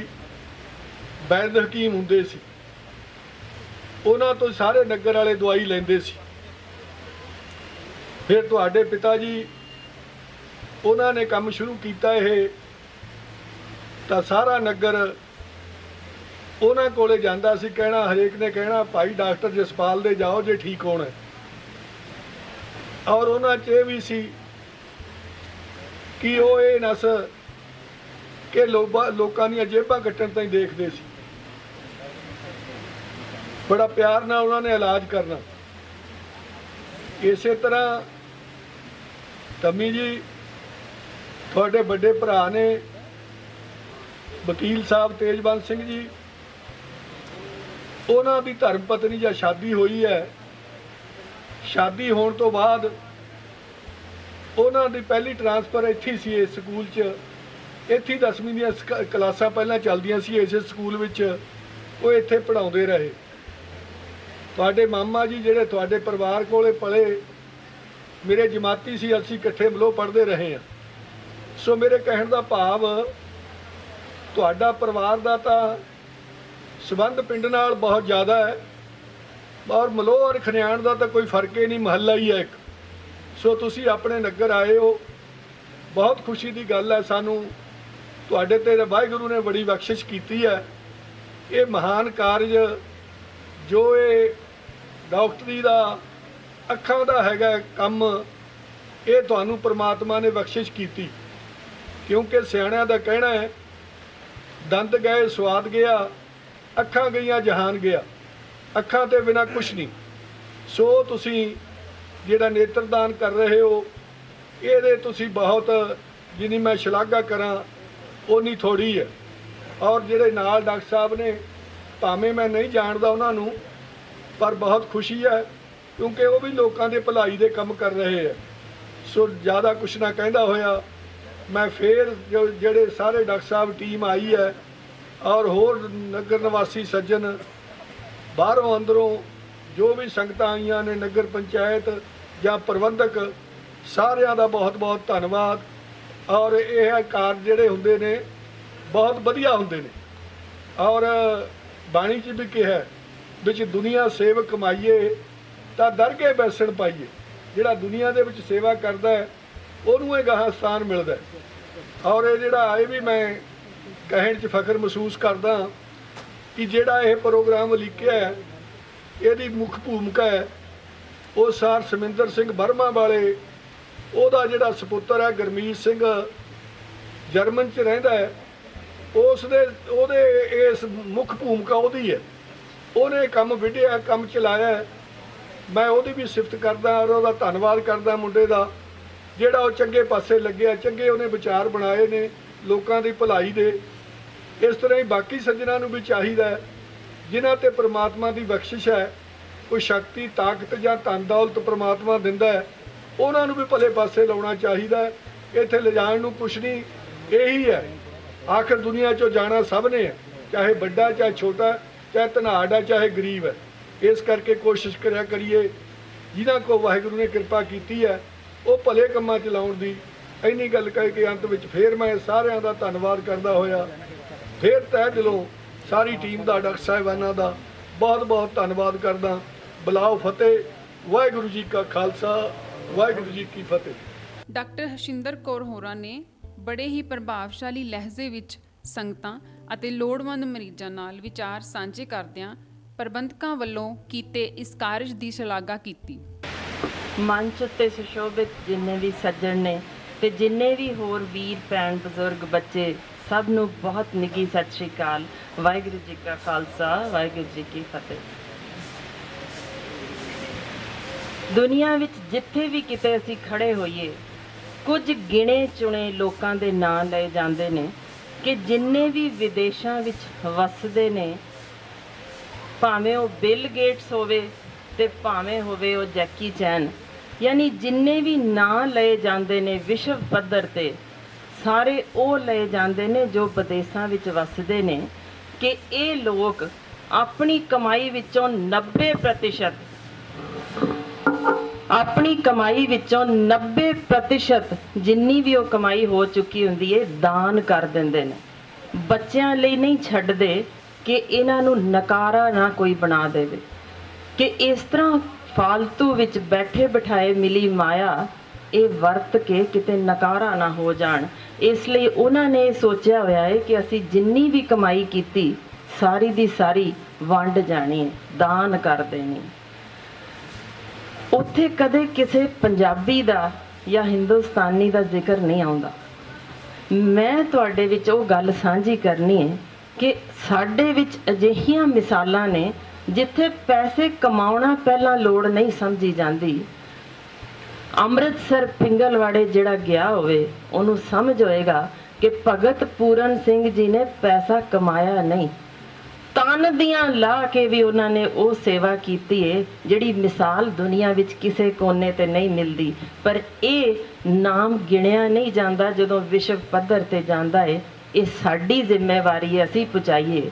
ਵੈਦ ਹਕੀਮ ਹੁੰਦੇ ਸੀ, ਉਹਨਾਂ ਤੋਂ ਸਾਰੇ ਨਗਰ ਵਾਲੇ ਦਵਾਈ ਲੈਂਦੇ ਸੀ। ਫਿਰ ਤੁਹਾਡੇ ਪਿਤਾ ਜੀ ਉਹਨਾਂ ਨੇ ਕੰਮ ਸ਼ੁਰੂ ਕੀਤਾ ਇਹ, ਤਾਂ ਸਾਰਾ ਨਗਰ ਉਹਨਾਂ ਕੋਲੇ ਜਾਂਦਾ ਸੀ। ਕਹਿਣਾ ਹਰੇਕ ਨੇ ਕਹਿਣਾ ਭਾਈ ਡਾਕਟਰ ਜਸਪਾਲ ਦੇ ਜਾਓ ਜੇ ਠੀਕ ਹੋਣਾ। ਔਰ ਉਹਨਾਂ 'ਚ ਇਹ ਵੀ ਸੀ ਕਿ ਉਹ ਇਹ ਨਸ ਕਿ ਲੋਕਾਂ ਦੀਆਂ ਜੇਬਾਂ ਕੱਟਣ ਤਾਈਂ ਦੇਖਦੇ ਸੀ। ਬੜਾ ਪਿਆਰ ਨਾਲ ਉਹਨਾਂ ਨੇ ਇਲਾਜ ਕਰਨਾ। ਇਸੇ ਤਰ੍ਹਾਂ ਧੰਮੀ ਜੀ, ਤੁਹਾਡੇ ਵੱਡੇ ਭਰਾ ਨੇ ਵਕੀਲ ਸਾਹਿਬ ਤੇਜਵੰਤ ਸਿੰਘ ਜੀ, ਉਹਨਾਂ ਦੀ ਧਰਮ ਪਤਨੀ ਜਾਂ ਸ਼ਾਦੀ ਹੋਈ ਹੈ। ਸ਼ਾਦੀ ਹੋਣ ਤੋਂ ਬਾਅਦ ਉਹਨਾਂ ਦੀ ਪਹਿਲੀ ਟ੍ਰਾਂਸਫਰ ਇੱਥੇ ਸੀ, ਇਸ ਸਕੂਲ 'ਚ। ਇੱਥੇ 10ਵੀਂ ਦੀਆਂ ਕਲਾਸਾਂ ਪਹਿਲਾਂ ਚੱਲਦੀਆਂ ਸੀ ਇਸੇ ਸਕੂਲ ਵਿੱਚ, ਉਹ ਇੱਥੇ ਪੜ੍ਹਾਉਂਦੇ ਰਹੇ। ਤੁਹਾਡੇ ਮਾਮਾ ਜੀ ਜਿਹੜੇ ਤੁਹਾਡੇ ਪਰਿਵਾਰ ਕੋਲੇ ਪਲੇ, ਮੇਰੇ ਜਮਾਤੀ ਸੀ, ਅਸੀਂ ਇਕੱਠੇ ਮਲੋਹ ਪੜ੍ਹਦੇ ਰਹੇ ਹਾਂ। ਸੋ ਮੇਰੇ ਕਹਿਣ ਦਾ ਭਾਵ ਤੁਹਾਡਾ ਪਰਿਵਾਰ ਦਾ ਤਾਂ ਸੰਬੰਧ ਪਿੰਡ ਨਾਲ ਬਹੁਤ ਜ਼ਿਆਦਾ ਹੈ ਔਰ ਮਲੋਹ ਔਰ ਖਨਿਆਣ ਦਾ ਤਾਂ ਕੋਈ ਫਰਕ ਹੀ ਨਹੀਂ, ਮਹੱਲਾ ਹੀ ਹੈ ਇੱਕ। ਸੋ ਤੁਸੀਂ ਆਪਣੇ ਨਗਰ ਆਏ ਹੋ, ਬਹੁਤ ਖੁਸ਼ੀ ਦੀ ਗੱਲ ਹੈ ਸਾਨੂੰ। ਤੁਹਾਡੇ ਤੇ ਵਾਹਿਗੁਰੂ ਨੇ ਬੜੀ ਬਖਸ਼ਿਸ਼ ਕੀਤੀ ਹੈ। ਇਹ ਮਹਾਨ ਕਾਰਜ ਜੋ ਇਹ ਡਾਕਟਰੀ ਦਾ ਅੱਖਾਂ ਦਾ ਹੈਗਾ ਕੰਮ, ਇਹ ਤੁਹਾਨੂੰ ਪ੍ਰਮਾਤਮਾ ਨੇ ਬਖਸ਼ਿਸ਼ ਕੀਤੀ। ਕਿਉਂਕਿ ਸਿਆਣਿਆਂ ਦਾ ਕਹਿਣਾ ਹੈ, ਦੰਦ ਗਏ ਸਵਾਦ ਗਿਆ, ਅੱਖਾਂ ਗਈਆਂ ਜਹਾਨ ਗਿਆ। ਅੱਖਾਂ ਤੇ ਬਿਨਾਂ ਕੁਛ ਨਹੀਂ। ਸੋ ਤੁਸੀਂ ਜਿਹੜਾ ਨੇਤਰਦਾਨ ਕਰ ਰਹੇ ਹੋ, ਇਹਦੇ ਤੁਸੀਂ ਬਹੁਤ, ਜਿੰਨੀ ਮੈਂ ਸ਼ਲਾਘਾ ਕਰਾਂ ਓਨੀ ਥੋੜ੍ਹੀ ਹੈ। ਔਰ ਜਿਹੜੇ ਨਾਲ ਡਾਕਟਰ ਸਾਹਿਬ ਨੇ, ਭਾਵੇਂ ਮੈਂ ਨਹੀਂ ਜਾਣਦਾ ਉਹਨਾਂ ਨੂੰ, ਪਰ ਬਹੁਤ ਖੁਸ਼ੀ ਹੈ ਕਿਉਂਕਿ ਉਹ ਵੀ ਲੋਕਾਂ ਦੇ ਭਲਾਈ ਦੇ ਕੰਮ ਕਰ ਰਹੇ ਹੈ। ਸੋ ਜ਼ਿਆਦਾ ਕੁਛ ਨਾ ਕਹਿੰਦਾ ਹੋਇਆ, ਮੈਂ ਫੇਰ ਜਿਹੜੇ ਸਾਰੇ ਡਾਕਟਰ ਸਾਹਿਬ ਟੀਮ ਆਈ ਹੈ ਔਰ ਹੋਰ ਨਗਰ ਨਿਵਾਸੀ ਸੱਜਣ, ਬਾਹਰੋਂ ਅੰਦਰੋਂ ਜੋ ਵੀ ਸੰਗਤਾਂ ਆਈਆਂ ਨੇ, ਨਗਰ ਪੰਚਾਇਤ ਜਾਂ ਪ੍ਰਬੰਧਕ, ਸਾਰਿਆਂ ਦਾ ਬਹੁਤ ਬਹੁਤ ਧੰਨਵਾਦ। ਔਰ ਇਹ ਕਾਰਜ ਜਿਹੜੇ ਹੁੰਦੇ ਨੇ ਬਹੁਤ ਵਧੀਆ ਹੁੰਦੇ ਨੇ। ਔਰ ਬਾਣੀ 'ਚ ਵੀ ਕਿਹਾ, ਵਿੱਚ ਦੁਨੀਆ ਸੇਵਕ ਕਮਾਈਏ ਤਾਂ ਦਰਗੇ ਬੈਸਣ ਪਾਈਏ। ਜਿਹੜਾ ਦੁਨੀਆ ਦੇ ਵਿੱਚ ਸੇਵਾ ਕਰਦਾ ਹੈ ਉਹਨੂੰ ਇਹ ਗਾਹਾਂ ਸਥਾਨ ਮਿਲਦਾ ਹੈ। ਔਰ ਇਹ ਜਿਹੜਾ ਇਹ ਵੀ ਮੈਂ ਕਹਿਣ 'ਚ ਫਖਰ ਮਹਿਸੂਸ ਕਰਦਾ ਕਿ ਜਿਹੜਾ ਇਹ ਪ੍ਰੋਗਰਾਮ ਲਿਖਿਆ ਹੈ, ਇਹਦੀ ਮੁੱਖ ਭੂਮਿਕਾ ਹੈ ਉਹ ਸਰ ਸਮਿੰਦਰ ਸਿੰਘ ਬਰਮਾ ਵਾਲੇ, ਉਹਦਾ ਜਿਹੜਾ ਸਪੁੱਤਰ ਹੈ ਗੁਰਮੀਤ ਸਿੰਘ, ਜਰਮਨ 'ਚ ਰਹਿੰਦਾ ਹੈ, ਉਹਦੇ ਇਸ ਮੁੱਖ ਭੂਮਿਕਾ ਉਹਦੀ ਹੈ। ਉਹਨੇ ਕੰਮ ਵਿੱਢਿਆ, ਕੰਮ ਚਲਾਇਆ। ਮੈਂ ਉਹਦੀ ਵੀ ਸਿਫਤ ਕਰਦਾ ਔਰ ਉਹਦਾ ਧੰਨਵਾਦ ਕਰਦਾ ਮੁੰਡੇ ਦਾ, ਜਿਹੜਾ ਉਹ ਚੰਗੇ ਪਾਸੇ ਲੱਗਿਆ। ਚੰਗੇ ਉਹਨੇ ਵਿਚਾਰ ਬਣਾਏ ਨੇ ਲੋਕਾਂ ਦੀ ਭਲਾਈ ਦੇ। ਇਸ ਤਰ੍ਹਾਂ ਹੀ ਬਾਕੀ ਸੱਜਣਾਂ ਨੂੰ ਵੀ ਚਾਹੀਦਾ ਹੈ, ਜਿਨ੍ਹਾਂ 'ਤੇ ਪ੍ਰਮਾਤਮਾ ਦੀ ਬਖਸ਼ਿਸ਼ ਹੈ, ਕੋਈ ਸ਼ਕਤੀ, ਤਾਕਤ ਜਾਂ ਧਨ ਦੌਲਤ ਪ੍ਰਮਾਤਮਾ ਦਿੰਦਾ ਹੈ, ਉਹਨਾਂ ਨੂੰ ਵੀ ਭਲੇ ਪਾਸੇ ਲਾਉਣਾ ਚਾਹੀਦਾ ਹੈ। ਇੱਥੇ ਲਿਜਾਣ ਨੂੰ ਕੁਛ ਨਹੀਂ, ਇਹੀ ਹੈ। ਆਖਰ ਦੁਨੀਆ 'ਚੋਂ ਜਾਣਾ ਸਭ ਨੇ ਹੈ, ਚਾਹੇ ਵੱਡਾ ਚਾਹੇ ਛੋਟਾ, ਚਾਹੇ ਧਨਾਢ ਹੈ ਚਾਹੇ ਗਰੀਬ ਹੈ। ਇਸ ਕਰਕੇ ਕੋਸ਼ਿਸ਼ ਕਰਿਆ ਕਰੀਏ, ਜਿਨ੍ਹਾਂ ਕੋ ਵਾਹਿਗੁਰੂ ਨੇ ਕਿਰਪਾ ਕੀਤੀ ਹੈ ਉਹ ਭਲੇ ਕੰਮਾਂ 'ਚ ਲਾਉਣ ਦੀ। ਇੰਨੀ ਗੱਲ ਕਹਿ ਕੇ ਅੰਤ ਵਿੱਚ ਫੇਰ ਮੈਂ ਸਾਰਿਆਂ ਦਾ ਧੰਨਵਾਦ ਕਰਦਾ ਹੋਇਆ, ਫੇਰ ਤਹਿ ਦਿਲੋਂ ਸਾਰੀ ਟੀਮ ਦਾ, ਡਾਕਟਰ ਸਾਹਿਬਾਨਾਂ ਦਾ ਬਹੁਤ ਬਹੁਤ ਧੰਨਵਾਦ ਕਰਦਾ। ਬੁਲਾਓ ਫਤਿਹ। ਵਾਹਿਗੁਰੂ ਜੀ ਕਾ ਖਾਲਸਾ, ਵਾਹਿਗੁਰੂ ਜੀ ਕੀ ਫਤਿਹ। ਡਾਕਟਰ ਹਰਸ਼ਿੰਦਰ ਕੌਰ ਹੋਰਾਂ ਨੇ ਬੜੇ ਹੀ ਪ੍ਰਭਾਵਸ਼ਾਲੀ ਲਹਿਜ਼ੇ ਵਿੱਚ ਸੰਗਤਾਂ ਅਤੇ ਲੋੜਵੰਦ ਮਰੀਜ਼ਾਂ ਨਾਲ ਵਿਚਾਰ ਸਾਂਝੇ ਕਰਦਿਆਂ ਪ੍ਰਬੰਧਕਾਂ ਵੱਲੋਂ ਕੀਤੇ ਇਸ ਕਾਰਜ ਦੀ ਸ਼ਲਾਘਾ ਕੀਤੀ। ਮੰਚ ਉੱਤੇ ਸੁਸ਼ੋਭਿਤ ਜਿੰਨੇ ਵੀ ਸੱਜਣ ਨੇ ਤੇ ਜਿੰਨੇ ਵੀ ਹੋਰ ਵੀਰ ਭੈਣ ਬਜ਼ੁਰਗ ਬੱਚੇ, ਸਭ ਨੂੰ ਬਹੁਤ ਨਿੱਘੀ ਸਤਿ ਸ਼੍ਰੀ ਅਕਾਲ। ਵਾਹਿਗੁਰੂ ਜੀ ਕਾ ਖਾਲਸਾ, ਵਾਹਿਗੁਰੂ ਜੀ ਕੀ ਫਤਿਹ। ਦੁਨੀਆ ਵਿੱਚ ਜਿੱਥੇ ਵੀ ਕਿਤੇ ਅਸੀਂ ਖੜੇ ਹੋਈਏ, ਕੁਝ ਗਿਣੇ ਚੁਣੇ ਲੋਕਾਂ ਦੇ ਨਾਂ ਲਏ ਜਾਂਦੇ ਨੇ ਕਿ ਜਿੰਨੇ ਵੀ ਵਿਦੇਸ਼ਾਂ ਵਿੱਚ ਵਸਦੇ ਨੇ, ਭਾਵੇਂ ਉਹ ਬਿਲ ਗੇਟਸ ਹੋਵੇ ਤੇ ਭਾਵੇਂ ਹੋਵੇ ਉਹ ਜੈਕੀ ਚੈਨ, ਯਾਨੀ ਜਿੰਨੇ ਵੀ ਨਾਂ ਲਏ ਜਾਂਦੇ ਨੇ ਵਿਸ਼ਵ ਪੱਧਰ ਤੇ, ਸਾਰੇ ਉਹ ਲਏ ਜਾਂਦੇ ਨੇ ਜੋ ਵਿਦੇਸ਼ਾਂ ਵਿੱਚ ਵਸਦੇ ਨੇ, ਕਿ ਇਹ ਲੋਕ ਆਪਣੀ ਕਮਾਈ ਵਿੱਚੋਂ 90% ਜਿੰਨੀ ਵੀ ਉਹ ਕਮਾਈ ਹੋ ਚੁੱਕੀ ਹੁੰਦੀ ਹੈ ਦਾਨ ਕਰ ਦਿੰਦੇ ਨੇ। ਬੱਚਿਆਂ ਲਈ ਨਹੀਂ ਛੱਡਦੇ ਕਿ ਇਹਨਾਂ ਨੂੰ ਨਕਾਰਾ ਨਾ ਕੋਈ ਬਣਾ ਦੇਵੇ, ਕਿ ਇਸ ਤਰ੍ਹਾਂ ਫਾਲਤੂ ਵਿੱਚ ਬੈਠੇ ਬਿਠਾਏ ਮਿਲੀ ਮਾਇਆ ਇਹ ਵਰਤ ਕੇ ਕਿਤੇ ਨਕਾਰਾ ਨਾ ਹੋ ਜਾਣ। ਇਸ ਲਈ ਉਹਨਾਂ ਨੇ ਸੋਚਿਆ ਹੋਇਆ ਹੈ ਕਿ ਅਸੀਂ ਜਿੰਨੀ ਵੀ ਕਮਾਈ ਕੀਤੀ ਸਾਰੀ ਦੀ ਸਾਰੀ ਵੰਡ ਜਾਣੀ ਹੈ, ਦਾਨ ਕਰ ਦੇਣੀ। ਉੱਥੇ ਕਦੇ ਕਿਸੇ ਪੰਜਾਬੀ ਦਾ ਜਾਂ ਹਿੰਦੁਸਤਾਨੀ ਦਾ ਜ਼ਿਕਰ ਨਹੀਂ ਆਉਂਦਾ। ਮੈਂ ਤੁਹਾਡੇ ਵਿੱਚ ਉਹ ਗੱਲ ਸਾਂਝੀ ਕਰਨੀ ਹੈ ਕਿ ਸਾਡੇ ਵਿੱਚ ਅਜਿਹੀਆਂ ਮਿਸਾਲਾਂ ਨੇ ਜਿੱਥੇ ਪੈਸੇ ਕਮਾਉਣਾ ਪਹਿਲਾਂ ਲੋੜ ਨਹੀਂ ਸਮਝੀ ਜਾਂਦੀ। ਅੰਮ੍ਰਿਤਸਰ ਪਿੰਗਲਵਾੜੇ ਜਿਹੜਾ ਗਿਆ ਹੋਵੇ ਉਹਨੂੰ ਸਮਝ ਹੋਏਗਾ ਕਿ ਭਗਤ ਪੂਰਨ ਸਿੰਘ ਜੀ ਨੇ ਪੈਸਾ ਕਮਾਇਆ ਨਹੀਂ, ਤਨ ਦੀਆਂ ਲਾ ਕੇ ਵੀ ਉਹਨਾਂ ਨੇ ਉਹ ਸੇਵਾ ਕੀਤੀ ਹੈ ਜਿਹੜੀ ਮਿਸਾਲ ਦੁਨੀਆ ਵਿੱਚ ਕਿਸੇ ਕੋਨੇ ਤੇ ਨਹੀਂ ਮਿਲਦੀ। ਪਰ ਇਹ ਨਾਮ ਗਿਣਿਆ ਨਹੀਂ ਜਾਂਦਾ ਜਦੋਂ ਵਿਸ਼ਵ ਪੱਧਰ ਤੇ ਜਾਂਦਾ ਹੈ। ਇਹ ਸਾਡੀ ਜ਼ਿੰਮੇਵਾਰੀ ਹੈ, ਅਸੀਂ ਪਹੁੰਚਾਈਏ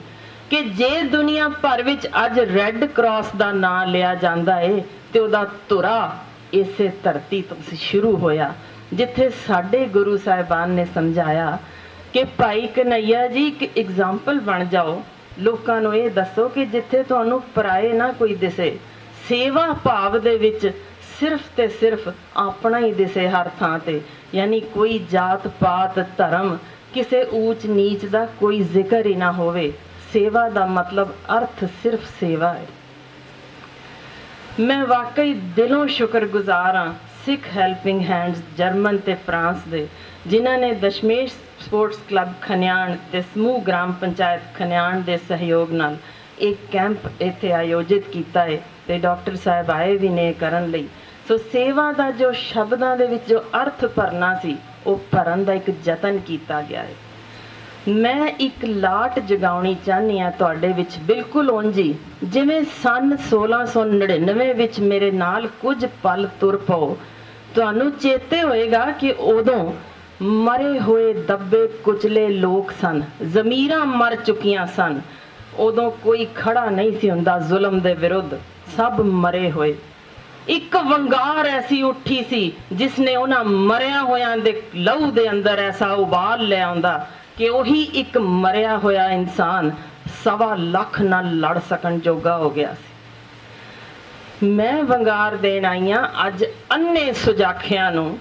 ਕਿ ਜੇ ਦੁਨੀਆ ਭਰ ਵਿੱਚ ਅੱਜ ਰੈੱਡ ਕਰਾਸ ਦਾ ਨਾਂ ਲਿਆ ਜਾਂਦਾ ਹੈ ਤੇ ਉਹਦਾ ਧੁਰਾ ਇਸੇ ਧਰਤੀ ਤੋਂ ਸ਼ੁਰੂ ਹੋਇਆ, ਜਿੱਥੇ ਸਾਡੇ ਗੁਰੂ ਸਾਹਿਬਾਨ ਨੇ ਸਮਝਾਇਆ ਕਿ ਭਾਈ ਕਨਈਆ ਜੀ ਇੱਕ ਐਗਜ਼ਾਮਪਲ ਬਣ ਜਾਓ, ਲੋਕਾਂ ਨੂੰ ਇਹ ਦੱਸੋ ਕਿ ਜਿੱਥੇ ਤੁਹਾਨੂੰ ਪਰਾਏ ਨਾ ਕੋਈ ਦਿਸੇ, ਸੇਵਾ ਭਾਵ ਦੇ ਵਿੱਚ ਸਿਰਫ ਤੇ ਸਿਰਫ ਆਪਣਾ ਹੀ ਦਿਸੇ ਹਰ ਥਾਂ ਤੇ, ਯਾਨੀ ਕੋਈ ਜਾਤ ਪਾਤ ਧਰਮ ਕਿਸੇ ਊਚ ਨੀਚ ਦਾ ਕੋਈ ਜ਼ਿਕਰ ਹੀ ਨਾ ਹੋਵੇ। ਸੇਵਾ ਦਾ ਮਤਲਬ ਅਰਥ ਸਿਰਫ ਸੇਵਾ ਹੈ। ਮੈਂ ਵਾਕਈ ਦਿਲੋਂ ਸ਼ੁਕਰਗੁਜ਼ਾਰ ਹਾਂ ਸਿੱਖ ਹੈਲਪਿੰਗ ਹੈਂਡਸ ਜਰਮਨ ਤੇ ਫਰਾਂਸ ਦੇ, ਜਿਨ੍ਹਾਂ ਨੇ ਦਸ਼ਮੇਸ਼ ਸਪੋਰਟਸ ਕਲੱਬ ਖਨਿਆਣ ਤੇ ਸਮੂਹ ਗ੍ਰਾਮ ਪੰਚਾਇਤ ਖਨਿਆਣ ਦੇ ਸਹਿਯੋਗ ਨਾਲ ਇੱਕ ਕੈਂਪ ਇੱਥੇ ਆਯੋਜਿਤ ਕੀਤਾ ਹੈ ਤੇ ਡਾਕਟਰ ਸਾਹਿਬ ਆਏ ਵੀ ਨੇ ਕਰਨ ਲਈ। ਸੋ ਸੇਵਾ ਦਾ ਜੋ ਸ਼ਬਦਾਂ ਦੇ ਵਿੱਚ ਜੋ ਅਰਥ ਭਰਨਾ ਸੀ ਉਹ ਭਰਨ ਦਾ ਇੱਕ ਯਤਨ ਕੀਤਾ ਗਿਆ ਹੈ। ਮੈਂ ਇੱਕ ਲਾਟ ਜਗਾਉਣੀ ਚਾਹੁੰਦੀ ਹਾਂ ਤੁਹਾਡੇ ਵਿੱਚ, ਬਿਲਕੁਲ ਉਂਝ ਹੀ ਜਿਵੇਂ ਸੰਨ 1699 ਵਿੱਚ ਮੇਰੇ ਨਾਲ ਕੁਝ ਪਲ ਤੁਰ ਪਓ। ਤੁਹਾਨੂੰ ਚੇਤੇ ਹੋਏਗਾ ਕਿ ਉਦੋਂ ਮਰੇ ਹੋਏ ਦੱਬੇ ਕੁਚਲੇ ਲੋਕ ਸਨ, ਜ਼ਮੀਰਾਂ ਮਰ ਚੁੱਕੀਆਂ ਸਨ। ਉਦੋਂ ਕੋਈ ਖੜਾ ਨਹੀਂ ਸੀ ਹੁੰਦਾ ਜ਼ੁਲਮ ਦੇ ਵਿਰੁੱਧ, ਸਭ ਮਰੇ ਹੋਏ। ਇੱਕ ਵੰਗਾਰ ਐਸੀ ਉੱਠੀ ਸੀ ਜਿਸ ਨੇ ਉਹਨਾਂ ਮਰਿਆ ਹੋਇਆਂ ਦੇ ਲਹੂ ਦੇ ਅੰਦਰ ਐਸਾ ਉਬਾਲ ਲੈ ਆਉਂਦਾ ਕਿ ਉਹੀ ਇੱਕ ਮਰਿਆ ਹੋਇਆ ਇਨਸਾਨ 1.25 ਲੱਖ ਨਾਲ ਲੜ ਸਕਣ ਜੋਗਾ ਹੋ ਗਿਆ ਸੀ। ਮੈਂ ਵੰਗਾਰ ਦੇਣ ਆਈ ਹਾਂ ਅੱਜ ਅੰਨੇ ਸੁਜਾਖਿਆਂ ਨੂੰ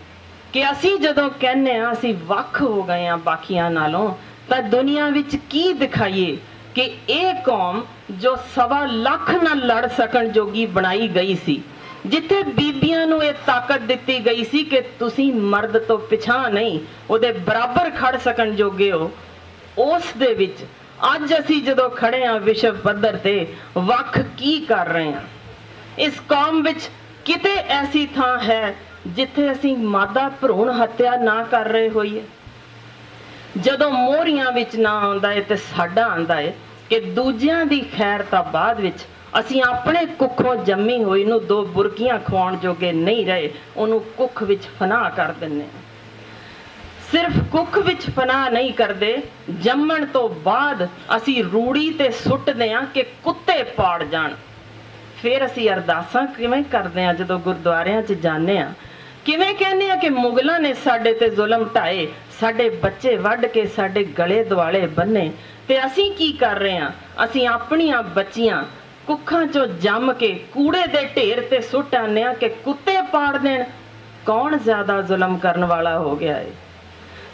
ਕਿ ਅਸੀਂ ਜਦੋਂ ਕਹਿੰਦੇ ਹਾਂ ਅਸੀਂ ਵੱਖ ਹੋ ਗਏ ਹਾਂ ਬਾਕੀਆਂ ਨਾਲੋਂ, ਤਾਂ ਦੁਨੀਆ ਵਿੱਚ ਕੀ ਦਿਖਾਈਏ ਕਿ ਇਹ ਕੌਮ ਜੋ 1.25 ਲੱਖ ਨਾਲ ਲੜ ਸਕਣ ਜੋਗੀ ਬਣਾਈ ਗਈ ਸੀ, ਜਿੱਥੇ ਬੀਬੀਆਂ ਨੂੰ ਇਹ ਤਾਕਤ ਦਿੱਤੀ ਗਈ ਸੀ ਕਿ ਤੁਸੀਂ ਮਰਦ ਤੋਂ ਪਿਛਾਂ ਨਹੀਂ, ਉਹਦੇ ਬਰਾਬਰ ਖੜ ਸਕਣ ਜੋਗੇ ਹੋ, ਉਸ ਦੇ ਵਿੱਚ ਅੱਜ ਅਸੀਂ ਜਦੋਂ ਖੜੇ ਹਾਂ ਵਿਸ਼ਵ ਪੱਧਰ ਤੇ ਵੱਖ ਕੀ ਕਰ ਰਹੇ ਹਾਂ। ਇਸ ਕੌਮ ਵਿੱਚ ਕਿਤੇ ਐਸੀ ਥਾਂ ਹੈ ਜਿੱਥੇ ਅਸੀਂ ਮਾਦਾ ਭਰੂਣ ਹੱਤਿਆ ਨਾ ਕਰ ਰਹੇ ਹੋਈਏ। ਜਦੋਂ ਮੋਹਰੀਆਂ ਵਿੱਚ ਨਾ ਆਉਂਦਾ ਹੈ ਤੇ ਸਾਡਾ ਆਉਂਦਾ ਹੈ ਕਿ ਦੂਜਿਆਂ ਦੀ ਖੈਰ ਤਾਂ ਬਾਅਦ ਵਿੱਚ, ਅਸੀਂ ਆਪਣੇ ਕੁੱਖੋਂ ਜੰਮੀ ਹੋਈ ਨੂੰ 2 ਬੁਰਕੀਆਂ ਖਵਾਉਣ ਜੋਗੇ ਨਹੀਂ ਰਹੇ, ਉਹਨੂੰ ਕੁੱਖ ਵਿੱਚ ਫਨਾਹ ਕਰ ਦਿੰਦੇ ਹਾਂ। ਸਿਰਫ ਕੁੱਖ ਵਿੱਚ ਫਨਾਹ ਨਹੀਂ ਕਰਦੇ, ਜੰਮਣ ਤੋਂ ਬਾਅਦ ਅਸੀਂ ਰੂੜੀ ਤੇ ਸੁੱਟਦੇ ਹਾਂ ਕਿ ਕੁੱਤੇ ਪਾੜ ਜਾਣ। ਫਿਰ ਅਸੀਂ ਅਰਦਾਸਾਂ ਕਿਵੇਂ ਕਰਦੇ ਹਾਂ ਜਦੋਂ ਗੁਰਦੁਆਰਿਆਂ 'ਚ ਜਾਂਦੇ ਹਾਂ? ਕਿਵੇਂ ਕਹਿੰਦੇ ਆ ਕਿ ਮੁਗਲਾਂ ਨੇ ਸਾਡੇ ਤੇ ਜ਼ੁਲਮ ਢਾਏ, ਸਾਡੇ ਬੱਚੇ ਵੱਢ ਕੇ ਸਾਡੇ ਗਲੇ ਦੁਆਲੇ ਬੰਨੇ, ਤੇ ਅਸੀਂ ਕੀ ਕਰ ਰਹੇ ਹਾਂ? ਅਸੀਂ ਆਪਣੀਆਂ ਬੱਚੀਆਂ ਕੁੱਖਾਂ 'ਚੋਂ ਜੰਮ ਕੇ ਕੂੜੇ ਦੇ ਢੇਰ ਤੇ ਸੁੱਟ ਆਉਂਦੇ ਹਾਂ ਕਿ ਕੁੱਤੇ ਪਾੜ ਦੇਣ। ਕੌਣ ਜ਼ਿਆਦਾ ਜ਼ੁਲਮ ਕਰਨ ਵਾਲਾ ਹੋ ਗਿਆ ਹੈ?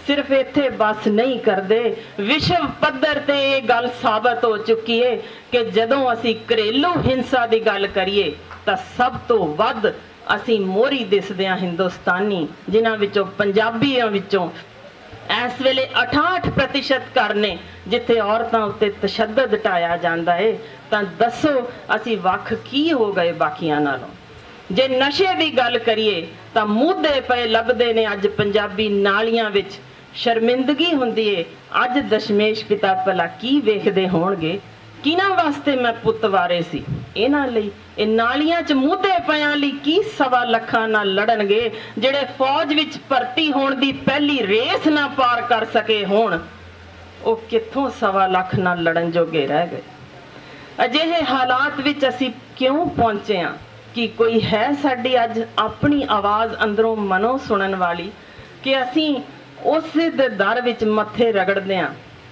ਸਿਰਫ ਇੱਥੇ ਬਸ ਨਹੀਂ ਕਰਦੇ, ਵਿਸ਼ਵ ਪੱਧਰ ਤੇ ਇਹ ਗੱਲ ਸਾਬਤ ਹੋ ਚੁੱਕੀ ਹੈ ਕਿ ਜਦੋਂ ਅਸੀਂ ਘਰੇਲੂ ਹਿੰਸਾ ਦੀ ਗੱਲ ਕਰੀਏ ਤਾਂ ਸਭ ਤੋਂ ਵੱਧ ਅਸੀਂ ਮੋਹਰੀ ਦਿਸਦੇ ਹਾਂ ਹਿੰਦੁਸਤਾਨੀ, ਜਿਨ੍ਹਾਂ ਵਿੱਚੋਂ ਪੰਜਾਬੀਆਂ ਵਿੱਚੋਂ ਇਸ ਵੇਲੇ 68% ਘਰ ਨੇ ਜਿੱਥੇ ਔਰਤਾਂ ਉੱਤੇ ਤਸ਼ੱਦਦ ਢਾਇਆ ਜਾਂਦਾ ਹੈ। ਤਾਂ ਦੱਸੋ ਅਸੀਂ ਵੱਖ ਕੀ ਹੋ ਗਏ ਬਾਕੀਆਂ ਨਾਲੋਂ? ਜੇ ਨਸ਼ੇ ਦੀ ਗੱਲ ਕਰੀਏ ਤਾਂ ਮੁੱਦੇ ਪਏ ਲੱਭਦੇ ਨੇ ਅੱਜ ਪੰਜਾਬੀ ਨਾਲੀਆਂ ਵਿੱਚ। ਸ਼ਰਮਿੰਦਗੀ ਹੁੰਦੀ ਏ ਅੱਜ ਦਸ਼ਮੇਸ਼ ਪਿਤਾ ਭਲਾ ਕੀ ਵੇਖਦੇ ਹੋਣਗੇ? ਕਿਹਨਾਂ ਵਾਸਤੇ ਮੈਂ ਪੁੱਤ ਵਾਰੇ ਸੀ? ਇਹਨਾਂ ਲਈ। ਇਹ ਨਾਲੀਆਂ 'ਚ ਮੁੱਦੇ ਪਿਆਂ ਲਈ ਕੀ 1.25 ਲੱਖਾਂ ਨਾਲ ਲੜਨਗੇ ਜਿਹੜੇ ਫੌਜ ਵਿੱਚ ਭਰਤੀ ਹੋਣ ਦੀ ਪਹਿਲੀ ਰੇਸ ਨਾ ਪਾਰ ਕਰ ਸਕੇ ਹੋਣ? ਉਹ ਕਿੱਥੋਂ 1.25 ਲੱਖ ਨਾਲ ਲੜਨ ਜੋਗੇ ਰਹਿ ਗਏ? ਅਜਿਹੇ ਹਾਲਾਤ ਵਿੱਚ ਅਸੀਂ ਕਿਉਂ ਪਹੁੰਚੇ ਹਾਂ? ਕਿ ਕੋਈ ਹੈ ਸਾਡੀ ਅੱਜ ਆਪਣੀ ਆਵਾਜ਼ ਅੰਦਰੋਂ ਮਨੋਂ ਸੁਣਨ ਵਾਲੀ ਕਿ ਅਸੀਂ ਉਸੇ ਦੇ ਦਰ ਵਿੱਚ ਮੱਥੇ ਰਗੜਦੇ ਹਾਂ,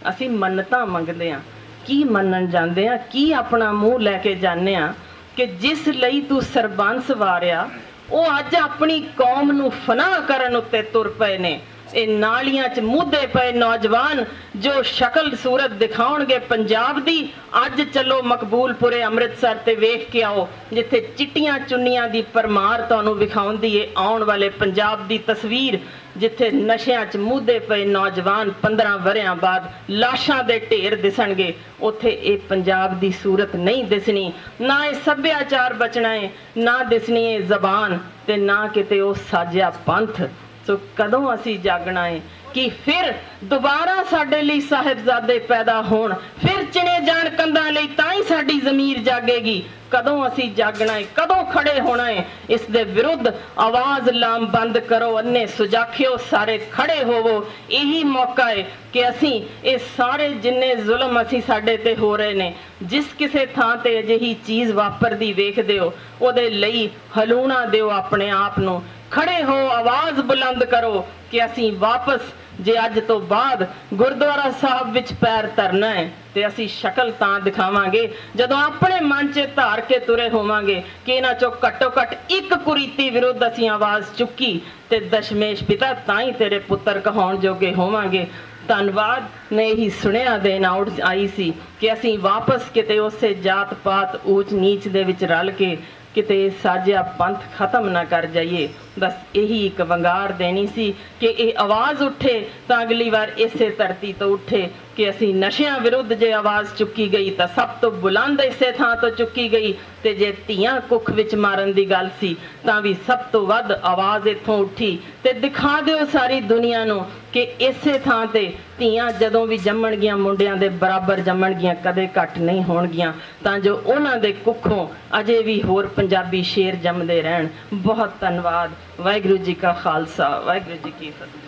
ਅਸੀਂ ਮੰਨਤਾਂ ਮੰਗਦੇ ਹਾਂ? ਕੀ ਮੰਨਣ ਜਾਂਦੇ ਹਾਂ? ਕੀ ਆਪਣਾ ਮੂੰਹ ਲੈ ਕੇ ਜਾਂਦੇ ਹਾਂ ਕਿ ਜਿਸ ਲਈ ਤੂੰ ਸਰਬੰਸ ਵਾਰਿਆ ਉਹ ਅੱਜ ਆਪਣੀ ਕੌਮ ਨੂੰ ਫਨਾਹ ਕਰਨ ਉੱਤੇ ਤੁਰ ਪਏ ਨੇ। ਇਹ ਨਾਲੀਆਂ 'ਚ ਮੁੱਦੇ ਪਏ ਨੌਜਵਾਨ ਜੋ ਸ਼ਕਲ ਸੂਰਤ ਦਿਖਾਉਣਗੇ ਪੰਜਾਬ ਦੀ, ਅੱਜ ਚਲੋ ਮਕਬੂਲਪੁਰੇ ਅੰਮ੍ਰਿਤਸਰ ਤੇ ਵੇਖ ਕੇ ਆਓ ਜਿੱਥੇ ਚਿੱਟੀਆਂ ਚੁੰਨੀਆਂ ਦੀ ਪਰਮਾਰ ਤੁਹਾਨੂੰ ਵਿਖਾਉਂਦੀ ਏ ਆਉਣ ਵਾਲੇ ਪੰਜਾਬ ਦੀ ਤਸਵੀਰ, ਜਿੱਥੇ ਨਸ਼ਿਆਂ 'ਚ ਮੁੱਦੇ ਪਏ ਨੌਜਵਾਨ 15 ਵਰਿਆਂ ਬਾਅਦ ਲਾਸ਼ਾਂ ਦੇ ਢੇਰ ਦਿਸਣਗੇ। ਉੱਥੇ ਇਹ ਪੰਜਾਬ ਦੀ ਸੂਰਤ ਨਹੀਂ ਦਿਸਣੀ, ਨਾ ਇਹ ਸੱਭਿਆਚਾਰ ਬਚਣਾ ਹੈ, ਨਾ ਦਿਸਣੀ ਇਹ ਜ਼ਬਾਨ, ਤੇ ਨਾ ਕਿਤੇ ਉਹ ਸਾਜਿਆ ਪੰਥ। ਸੋ ਕਦੋਂ ਅਸੀਂ ਜਾਗਣਾ ਹੈ ਕਿ ਫਿਰ ਦੁਬਾਰਾ ਸਾਡੇ ਲਈ ਸਾਹਿਬਜ਼ਾਦੇ ਪੈਦਾ ਹੋਣ, ਫਿਰ ਚਿਣੇ ਜਾਣ ਕੰਧਾਂ ਲਈ, ਤਾਂ ਹੀ ਸਾਡੀ ਜ਼ਮੀਰ ਜਾਗੇਗੀ। ਕਦੋਂ ਅਸੀਂ ਜਾਗਣਾ ਹੈ? ਕਦੋਂ ਖੜੇ ਹੋਣਾ ਹੈ? ਇਸ ਦੇ ਵਿਰੁੱਧ ਆਵਾਜ਼ ਲਾਮ ਬੰਦ ਕਰੋ, ਅੰਨੇ ਸੁਜਾਖਿਓ ਸਾਰੇ ਖੜੇ ਹੋਵੋ। ਇਹੀ ਮੌਕਾ ਹੈ ਕਿ ਅਸੀਂ ਇਹ ਸਾਰੇ ਜਿੰਨੇ ਜ਼ੁਲਮ ਅਸੀਂ ਸਾਡੇ ਤੇ ਹੋ ਰਹੇ ਨੇ, ਜਿਸ ਕਿਸੇ ਥਾਂ ਤੇ ਅਜਿਹੀ ਚੀਜ਼ ਵਾਪਰਦੀ ਵੇਖਦੇ ਹੋ ਉਹਦੇ ਲਈ ਹਲੂਣਾ ਦਿਓ ਆਪਣੇ ਆਪ ਨੂੰ, ਖੜੇ ਹੋ, ਆਵਾਜ਼ ਬੁਲੰਦ ਕਰੋ ਕਿ ਅਸੀਂ ਵਾਪਸ ਜੇ ਅੱਜ ਤੋਂ ਬਾਅਦ ਗੁਰਦੁਆਰਾ ਸਾਹਿਬ ਵਿੱਚ ਪੈਰ ਧਰਨਾ ਹੈ ਤੇ ਅਸੀਂ ਸ਼ਕਲ ਤਾਂ ਦਿਖਾਵਾਂਗੇ ਜਦੋਂ ਆਪਣੇ ਮਨ 'ਚ ਧਾਰ ਕੇ ਤੁਰੇ ਹੋਵਾਂਗੇ ਕਿ ਇਹਨਾਂ 'ਚੋਂ ਘੱਟੋ ਘੱਟ ਇੱਕ ਕੁਰੀਤੀ ਵਿਰੁੱਧ ਅਸੀਂ ਆਵਾਜ਼ ਚੁੱਕੀ ਤੇ ਦਸ਼ਮੇਸ਼ ਪਿਤਾ ਤਾਂ ਹੀ ਤੇਰੇ ਪੁੱਤਰ ਕਹਾਉਣ ਜੋਗੇ ਹੋਵਾਂਗੇ। ਧੰਨਵਾਦ ਨੇ ਹੀ ਸੁਣਿਆ ਦੇਣ ਆਈ ਸੀ ਕਿ ਅਸੀਂ ਵਾਪਸ ਕਿਤੇ ਉਸੇ ਜਾਤ ਪਾਤ ਊਚ ਨੀਚ ਦੇ ਵਿੱਚ ਰਲ ਕੇ ਕਿਤੇ ਸਾਜਿਆ ਪੰਥ ਖਤਮ ਨਾ ਕਰ ਜਾਈਏ। ਬਸ ਇਹੀ ਇੱਕ ਵੰਗਾਰ ਦੇਣੀ ਸੀ ਕਿ ਇਹ ਆਵਾਜ਼ ਉੱਠੇ ਤਾਂ ਅਗਲੀ ਵਾਰ ਇਸੇ ਧਰਤੀ ਤੋਂ ਉੱਠੇ ਕਿ ਅਸੀਂ ਨਸ਼ਿਆਂ ਵਿਰੁੱਧ ਜੇ ਆਵਾਜ਼ ਚੁੱਕੀ ਗਈ ਤਾਂ ਸਭ ਤੋਂ ਬੁਲੰਦ ਇਸੇ ਥਾਂ ਤੋਂ ਚੁੱਕੀ ਗਈ, ਤੇ ਜੇ ਧੀਆਂ ਕੁੱਖ ਵਿੱਚ ਮਾਰਨ ਦੀ ਗੱਲ ਸੀ ਤਾਂ ਵੀ ਸਭ ਤੋਂ ਵੱਧ ਆਵਾਜ਼ ਇੱਥੋਂ ਉੱਠੀ। ਤੇ ਦਿਖਾ ਦਿਓ ਸਾਰੀ ਦੁਨੀਆ ਨੂੰ ਕਿ ਇਸੇ ਥਾਂ ਤੇ ਧੀਆਂ ਜਦੋਂ ਵੀ ਜੰਮਣਗੀਆਂ ਮੁੰਡਿਆਂ ਦੇ ਬਰਾਬਰ ਜੰਮਣਗੀਆਂ, ਕਦੇ ਘੱਟ ਨਹੀਂ ਹੋਣਗੀਆਂ, ਤਾਂ ਜੋ ਉਹਨਾਂ ਦੇ ਕੁੱਖੋਂ ਅਜੇ ਵੀ ਹੋਰ ਪੰਜਾਬੀ ਸ਼ੇਰ ਜੰਮਦੇ ਰਹਿਣ। ਬਹੁਤ ਧੰਨਵਾਦ। ਵਾਹਿਗੁਰੂ ਜੀ ਕਾ ਖਾਲਸਾ, ਵਾਹਿਗੁਰੂ ਜੀ ਕੀ ਫਤਿਹ।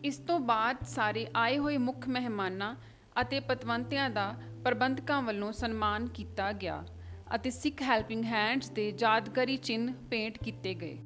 ਇਸ ਤੋਂ ਬਾਅਦ ਸਾਰੇ ਆਏ ਹੋਏ ਮੁੱਖ ਮਹਿਮਾਨਾਂ ਅਤੇ ਪਤਵੰਤਿਆਂ ਦਾ ਪ੍ਰਬੰਧਕਾਂ ਵੱਲੋਂ ਸਨਮਾਨ ਕੀਤਾ ਗਿਆ ਅਤੇ ਸਿੱਖ ਹੈਲਪਿੰਗ ਹੈਂਡਸ ਦੇ ਯਾਦਗਾਰੀ ਚਿੰਨ੍ਹ ਭੇਂਟ ਕੀਤੇ ਗਏ।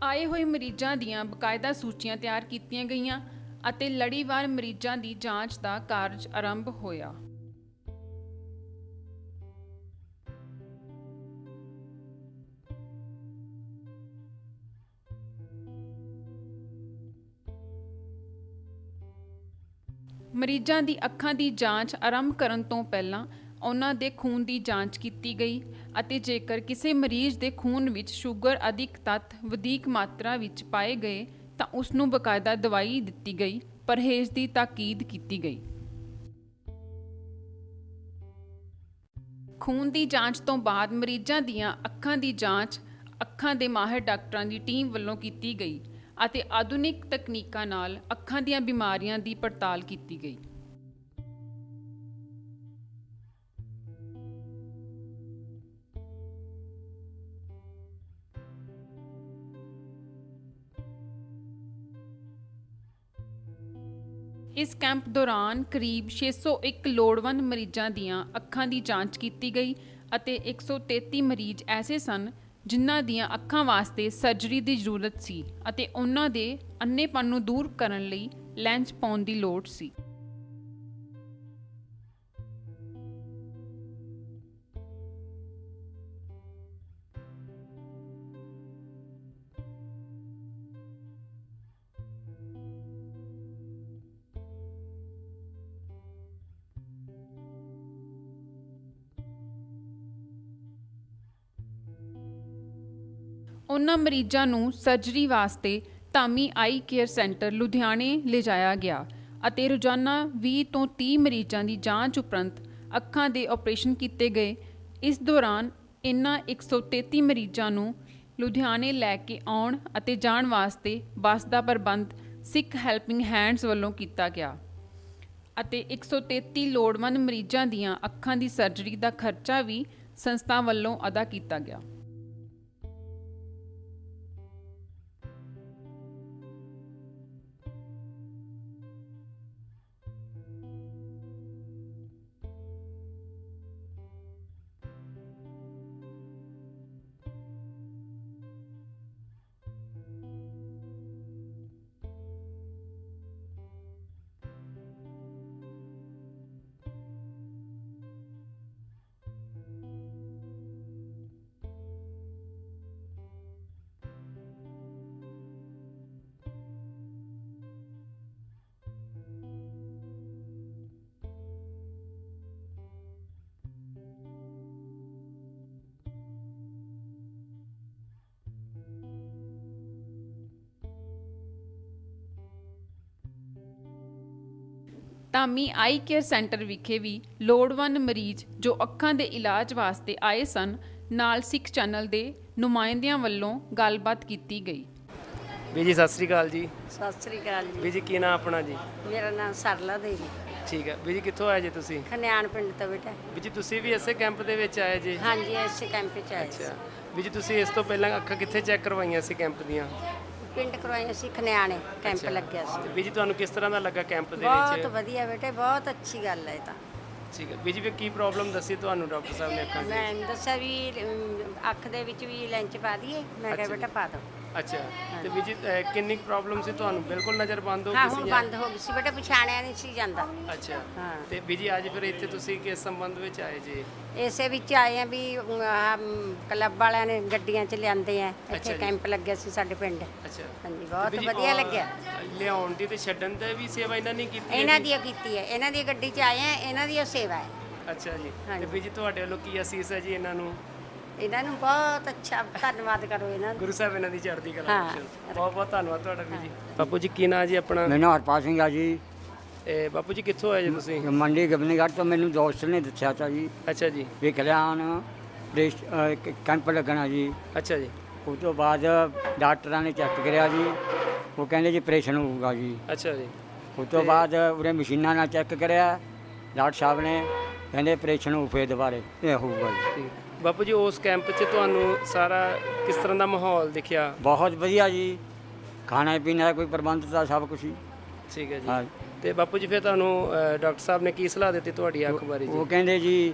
ਆਏ ਹੋਏ ਮਰੀਜ਼ਾਂ ਦੀਆਂ ਬਕਾਇਦਾ ਸੂਚੀਆਂ ਤਿਆਰ ਕੀਤੀਆਂ ਗਈਆਂ ਅਤੇ ਲੜੀਵਾਰ ਮਰੀਜ਼ਾਂ ਦੀ ਜਾਂਚ ਦਾ ਕਾਰਜ ਆਰੰਭ ਹੋਇਆ। ਮਰੀਜ਼ਾਂ ਦੀ ਅੱਖਾਂ ਦੀ ਜਾਂਚ ਆਰੰਭ ਕਰਨ ਤੋਂ ਪਹਿਲਾਂ ਉਹਨਾਂ ਦੇ ਖੂਨ ਦੀ ਜਾਂਚ ਕੀਤੀ ਗਈ ਅਤੇ ਜੇਕਰ ਕਿਸੇ ਮਰੀਜ਼ ਦੇ ਖੂਨ ਵਿੱਚ ਸ਼ੂਗਰ ਅਧਿਕ ਤੱਤ ਵਧੇਰੇ ਮਾਤਰਾ ਵਿੱਚ ਪਾਏ ਗਏ ਤਾਂ ਉਸ ਨੂੰ ਬਕਾਇਦਾ ਦਵਾਈ ਦਿੱਤੀ ਗਈ। ਪਰਹੇਜ਼ ਦੀ ਤਾਕੀਦ ਕੀਤੀ ਗਈ। ਖੂਨ ਦੀ ਜਾਂਚ ਤੋਂ ਬਾਅਦ ਮਰੀਜ਼ਾਂ ਦੀਆਂ ਅੱਖਾਂ ਦੀ ਜਾਂਚ ਅੱਖਾਂ ਦੇ ਮਾਹਿਰ ਡਾਕਟਰਾਂ ਦੀ ਟੀਮ ਵੱਲੋਂ ਕੀਤੀ ਗਈ ਅਤੇ ਆਧੁਨਿਕ ਤਕਨੀਕਾਂ ਨਾਲ ਅੱਖਾਂ ਦੀਆਂ ਬਿਮਾਰੀਆਂ ਦੀ ਪੜਤਾਲ ਕੀਤੀ ਗਈ। ਇਸ ਕੈਂਪ ਦੌਰਾਨ ਕਰੀਬ 601 ਲੋੜਵੰਦ ਮਰੀਜ਼ਾਂ ਦੀਆਂ ਅੱਖਾਂ ਦੀ ਜਾਂਚ ਕੀਤੀ ਗਈ ਅਤੇ 133 ਮਰੀਜ਼ ਐਸੇ ਸਨ ਜਿਨ੍ਹਾਂ ਦੀਆਂ ਅੱਖਾਂ ਵਾਸਤੇ ਸਰਜਰੀ ਦੀ ਜ਼ਰੂਰਤ ਸੀ ਅਤੇ ਉਹਨਾਂ ਦੇ ਅੰਨ੍ਹੇਪਣ ਨੂੰ ਦੂਰ ਕਰਨ ਲਈ ਲੈਂਸ ਪਾਉਣ ਦੀ ਲੋੜ ਸੀ। ਉਹਨਾਂ ਮਰੀਜ਼ਾਂ ਨੂੰ ਸਰਜਰੀ ਵਾਸਤੇ ਧਾਮੀ ਆਈ ਕੇਅਰ ਸੈਂਟਰ ਲੁਧਿਆਣੇ ਲਿਜਾਇਆ ਗਿਆ ਅਤੇ ਰੋਜ਼ਾਨਾ 20 ਤੋਂ 30 ਮਰੀਜ਼ਾਂ ਦੀ ਜਾਂਚ ਉਪਰੰਤ ਅੱਖਾਂ ਦੇ ਆਪਰੇਸ਼ਨ ਕੀਤੇ ਗਏ। ਇਸ ਦੌਰਾਨ ਇਨ੍ਹਾਂ 133 ਮਰੀਜ਼ਾਂ ਨੂੰ ਲੁਧਿਆਣੇ ਲੈ ਕੇ ਆਉਣ ਅਤੇ ਜਾਣ ਵਾਸਤੇ ਬੱਸ ਦਾ ਪ੍ਰਬੰਧ ਸਿੱਖ ਹੈਲਪਿੰਗ ਹੈਂਡਸ ਵੱਲੋਂ ਕੀਤਾ ਗਿਆ ਅਤੇ 133 ਲੋੜਵੰਦ ਮਰੀਜ਼ਾਂ ਦੀਆਂ ਅੱਖਾਂ ਦੀ ਸਰਜਰੀ ਦਾ ਖਰਚਾ ਵੀ ਸੰਸਥਾ ਵੱਲੋਂ ਅਦਾ ਕੀਤਾ ਗਿਆ। ਧਾਮੀ ਆਈ ਕੇਅਰ ਸੈਂਟਰ ਵਿਖੇ ਵੀ ਲੋੜਵੰਦ ਮਰੀਜ਼ ਜੋ ਅੱਖਾਂ ਦੇ ਇਲਾਜ ਵਾਸਤੇ ਆਏ ਸਨ ਨਾਲ ਸਿੱਖ ਚੈਨਲ ਦੇ ਨੁਮਾਇੰਦਿਆਂ ਵੱਲੋਂ ਗੱਲਬਾਤ ਕੀਤੀ ਗਈ। ਵੀ ਜੀ ਸਤਿ ਸ੍ਰੀ ਅਕਾਲ ਜੀ। ਸਤਿ ਸ੍ਰੀ ਅਕਾਲ ਵੀ ਜੀ। ਜੀ ਕੀ ਨਾਮ ਆਪਣਾ ਜੀ? ਮੇਰਾ ਨਾਮ ਸਰਲਾ ਦੇਵੀ, ਠੀਕ ਹੈ। ਵੀ ਜੀ ਕਿੱਥੋਂ ਆਏ ਜੀ ਤੁਸੀਂ? ਖਨਿਆਣ ਪਿੰਡ ਤੋਂ ਬੇਟਾ। ਵੀ ਜੀ ਤੁਸੀਂ ਵੀ ਇਸੇ ਕੈਂਪ ਦੇ ਵਿੱਚ ਆਏ ਜੀ? ਹਾਂਜੀ, ਇਸੇ ਕੈਂਪ 'ਚ ਆਏ ਸੀ। ਅੱਛਾ। ਵੀ ਜੀ ਤੁਸੀਂ ਇਸ ਤੋਂ ਪਹਿਲਾਂ ਅੱਖਾਂ ਕਿੱਥੇ ਚੈੱਕ ਕਰਵਾਈਆਂ ਸੀ ਕੈਂਪ ਦੀਆਂ? ਪਿੰਡ ਕਰਵਾਈਆਂ ਸੀ, ਖਨਿਆਣੇ ਕੈਂਪ ਅੱਛਾ। ਲੱਗਿਆ ਤੇ ਸੀ। ਵੀ ਜੀ ਤੁਹਾਨੂੰ ਕਿਸ ਤਰ੍ਹਾਂ ਦਾ ਲੱਗਾ ਕੈਂਪ ਦੇ ਬਹੁਤ ਵਿੱਚ? ਵਧੀਆ ਬੇਟੇ, ਬਹੁਤ ਅੱਛੀ ਗੱਲ ਹੈ ਇਹ ਤਾਂ। ਠੀਕ ਹੈ। ਵੀ ਜੀ ਫਿਰ ਕੀ ਪ੍ਰੋਬਲਮ ਦੱਸੀ ਤੁਹਾਨੂੰ ਡਾਕਟਰ ਸਾਹਿਬ ਨੇ ਅੱਖਾਂ ਦੀ? ਮੈਂ ਦੱਸਿਆ ਵੀ ਅੱਖ ਦੇ ਵਿੱਚ ਵੀ ਲੈਂਚ ਪਾ ਦਈਏ, ਮੈਂ ਕਿਹਾ ਅੱਛਾ ਬੇਟਾ ਪਾ ਦਿਓ। ਅੱਛਾ। ਤੇ ਵੀ ਜੀ ਕਿੰਨੀ ਪ੍ਰੋਬਲਮ ਸੀ ਤੁਹਾਨੂੰ? ਬਿਲਕੁਲ ਨਜ਼ਰ ਬੰਦ ਹੋ ਹਾਂ, ਗਈ ਹੁਣ ਸੀ? ਬੰਦ ਹੋ ਗਈ ਸੀ ਬੇਟਾ, ਪਛਾਣਿਆ ਨਹੀਂ ਸੀ ਜਾਂਦਾ। ਅੱਛਾ। ਹਾਂ। ਤੇ ਵੀ ਜੀ ਅੱਜ ਫਿਰ ਇੱਥੇ ਤੁਸੀਂ ਕਿਸ ਸੰਬੰਧ ਵਿੱਚ ਆਏ ਜੀ? ਇਸੇ ਵਿੱਚ ਆਏ ਆ ਵੀ ਕਲੱਬ ਵਾਲਿਆਂ ਨੇ ਗੱਡੀਆਂ 'ਚ ਲਿਆਂਦੇ ਆ, ਅੱਛਾ ਇੱਥੇ ਜੀ। ਕੈਂਪ ਲੱਗਿਆ ਸੀ ਸਾਡੇ ਪਿੰਡ। ਅੱਛਾ। ਹਾਂਜੀ, ਤੇ ਬਹੁਤ ਵੀ ਜੀ ਵਧੀਆ ਲੱਗਿਆ। ਲਿਆਉਣ ਦੀ ਤੇ ਛੱਡਣ ਦੀ ਵੀ ਸੇਵਾ ਇਹਨਾਂ ਨੇ ਕੀਤੀ ਹੈ ਇਹਨਾਂ ਜੀ? ਦੀ ਕੀਤੀ ਹੈ, ਇਹਨਾਂ ਦੀ ਗੱਡੀ 'ਚ ਆਏ ਆ, ਇਹਨਾਂ ਦੀ ਉਹ ਸੇਵਾ ਹੈ। ਅੱਛਾ ਜੀ। ਤੇ ਹਾਂਜੀ। ਵੀ ਜੀ ਤੁਹਾਡੇ ਵੱਲੋਂ ਕੀ ਅਸੀਸ ਹੈ ਜੀ ਇਹਨਾਂ ਨੂੰ? ਇਹਨਾਂ ਨੂੰ ਬਹੁਤ ਅੱਛਾ ਧੰਨਵਾਦ ਕਰੋ ਇਹਨਾਂ ਦਾ। ਗੁਰੂ ਸਾਹਿਬ ਇਹਨਾਂ ਦੀ ਚੜ੍ਹਦੀ ਕਲਾ ਹਾਂ। ਬਖਸ਼ਣ। ਬਹੁਤ ਬਹੁਤ ਧੰਨਵਾਦ ਤੁਹਾਡਾ ਵੀ ਜੀ। ਬਾਪੂ ਜੀ ਕੀ ਨਾਂ ਜੀ ਆਪਣਾ? ਮੈਨੂੰ ਹਰਪਾਲ ਸਿੰਘ ਆ ਜੀ। ਇਹ ਬਾਪੂ ਜੀ ਕਿੱਥੋਂ ਆਏ ਜੀ ਤੁਸੀਂ? ਮੰਡੀ ਗਵਨੀਗੜ੍ਹ ਤੋਂ ਮੈਨੂੰ ਦੋਸਤ ਨੇ ਦੱਸਿਆ ਤਾ ਜੀ ਅੱਛਾ ਜੀ। ਵੀ ਕਲਿਆਣ ਕੈਂਪ ਲੱਗਣਾ ਜੀ। ਅੱਛਾ ਜੀ। ਉਸ ਤੋਂ ਬਾਅਦ ਡਾਕਟਰਾਂ ਨੇ ਚੈੱਕ ਕਰਿਆ ਜੀ, ਉਹ ਕਹਿੰਦੇ ਜੀ ਆਪਰੇਸ਼ਨ ਹੋਊਗਾ ਜੀ। ਅੱਛਾ ਜੀ। ਉਸ ਤੋਂ ਬਾਅਦ ਉਹਨੇ ਮਸ਼ੀਨਾਂ ਨਾਲ ਚੈੱਕ ਕਰਿਆ, ਡਾਕਟਰ ਸਾਹਿਬ ਨੇ ਕਹਿੰਦੇ ਆਪਰੇਸ਼ਨ ਹੋਊ ਫੇਰ ਦੁਬਾਰੇ ਇਹ ਹੋਊਗਾ ਜੀ। ਠੀਕ। ਬਾਪੂ ਜੀ ਉਸ ਕੈਂਪ 'ਚ ਤੁਹਾਨੂੰ ਸਾਰਾ ਕਿਸ ਤਰ੍ਹਾਂ ਦਾ ਮਾਹੌਲ ਦਿਖਿਆ? ਬਹੁਤ ਵਧੀਆ ਜੀ, ਖਾਣਾ ਪੀਣਾ ਦਾ ਕੋਈ ਪ੍ਰਬੰਧ ਤਾਂ ਸਭ ਕੁਛ ਹੀ। ਠੀਕ ਹੈ ਜੀ। ਹਾਂ। ਤੇ ਬਾਪੂ ਜੀ ਫਿਰ ਤੁਹਾਨੂੰ ਡਾਕਟਰ ਸਾਹਿਬ ਨੇ ਕੀ ਸਲਾਹ ਦਿੱਤੀ ਤੁਹਾਡੀ ਅੱਖ ਬਾਰੇ ਉਹ ਜੀ? ਕਹਿੰਦੇ ਜੀ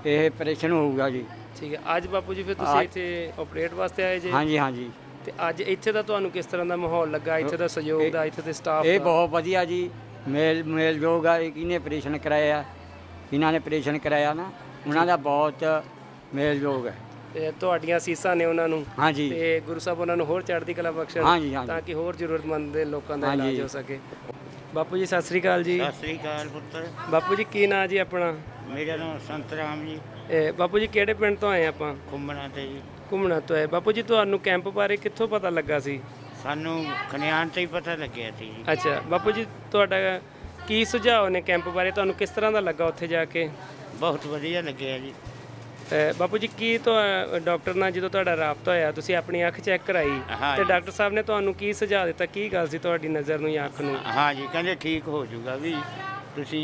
ਇਹ ਆਪਰੇਸ਼ਨ ਹੋਊਗਾ ਜੀ। ਠੀਕ ਹੈ। ਅੱਜ ਬਾਪੂ ਜੀ ਫਿਰ ਤੁਸੀਂ ਅੱਜ- ਇੱਥੇ ਆਪਰੇਟ ਵਾਸਤੇ ਆਏ ਜੀ? ਹਾਂਜੀ ਹਾਂਜੀ, ਤੇ ਅੱਜ ਇੱਥੇ ਦਾ ਤੁਹਾਨੂੰ ਕਿਸ ਤਰ੍ਹਾਂ ਦਾ ਮਾਹੌਲ ਲੱਗਾ? ਇੱਥੇ ਦਾ ਸਹਿਯੋਗ ਦਾ, ਇੱਥੇ ਦੇ ਸਟਾਫ ਇਹ ਦਾ? ਬਹੁਤ ਵਧੀਆ ਜੀ, ਮੇਲ ਜੋਗ ਆ। ਇਹ ਕਿਹਨੇ ਆਪਰੇਸ਼ਨ ਕਰਾਇਆ, ਇਹਨਾਂ ਨੇ ਆਪਰੇਸ਼ਨ ਕਰਾਇਆ ਨਾ, ਉਹਨਾਂ ਦਾ ਬਹੁਤ ਮੇਲ ਜੋਗ ਹੈ। ਤੇ ਤੁਹਾਡੀਆਂ ਅਸੀਸਾਂ ਨੇ ਉਹਨਾਂ ਨੂੰ। ਹਾਂਜੀ ਤੇ ਗੁਰੂ ਸਾਹਿਬ ਉਹਨਾਂ ਨੂੰ ਹੋਰ ਚੜ੍ਹਦੀ ਕਲਾ ਬਖਸ਼ਣ, ਹਾਂਜੀ, ਹਾਂਜੀ। ਤਾਂ ਕਿ ਹੋਰ ਜ਼ਰੂਰਤਮੰਦ ਦੇ ਲੋਕਾਂ ਦਾ ਹਾਂਜੀ। ਇਲਾਜ ਹੋ ਸਕੇ। ਬਾਪੂ ਜੀ ਸਤਿ ਸ੍ਰੀ ਅਕਾਲ ਜੀ। ਸਤਿ ਸ੍ਰੀ ਅਕਾਲ ਪੁੱਤਰ। ਬਾਪੂ ਜੀ ਕੀ ਨਾਂ ਜੀ ਆਪਣਾ? ਮੇਰਾ ਨਾਮ ਸੰਤ ਰਾਮ ਜੀ, ਬਾਪੂ ਜੀ ਕਿਹੜੇ ਪਿੰਡ ਤੋਂ ਆਏ ਆਪਾਂ? ਘੁੰਮਣਾ ਤੇ ਜੀ। ਘੁੰਮਣਾ ਤੋਂ ਆਏ। ਬਾਪੂ ਜੀ ਤੁਹਾਨੂੰ ਕੈਂਪ ਬਾਰੇ ਕਿੱਥੋਂ ਪਤਾ ਲੱਗਾ ਸੀ? ਸਾਨੂੰ ਖਨਿਆਣ ਤੇ ਹੀ ਪਤਾ ਲੱਗਿਆ ਸੀ ਜੀ। ਅੱਛਾ। ਬਾਪੂ ਜੀ ਤੁਹਾਡਾ ਕੀ ਸੁਝਾਅ ਨੇ ਕੈਂਪ ਬਾਰੇ? ਤੁਹਾਨੂੰ ਕਿਸ ਤਰ੍ਹਾਂ ਦਾ ਲੱਗਾ ਉੱਥੇ ਜਾ ਕੇ? ਬਹੁਤ ਵਧੀਆ ਲੱਗਿਆ ਜੀ। ਬਾਪੂ ਜੀ ਕੀ ਡਾਕਟਰ ਨਾਲ ਜਦੋਂ ਤੁਹਾਡਾ ਰਾਬਤਾ ਹੋਇਆ, ਤੁਸੀਂ ਆਪਣੀ ਅੱਖ ਚੈੱਕ ਕਰਾਈ ਹਾਂ ਤੇ ਜੀ। ਡਾਕਟਰ ਸਾਹਿਬ ਨੇ ਤੁਹਾਨੂੰ ਕੀ ਸੁਝਾਅ ਦਿੱਤਾ? ਕੀ ਗੱਲ ਸੀ ਤੁਹਾਡੀ ਨਜ਼ਰ ਨੂੰ ਜਾਂ ਅੱਖ ਨੂੰ? ਹਾਂ ਜੀ, ਕਹਿੰਦੇ ਠੀਕ ਹੋ ਜਾਊਗਾ ਵੀ ਤੁਸੀਂ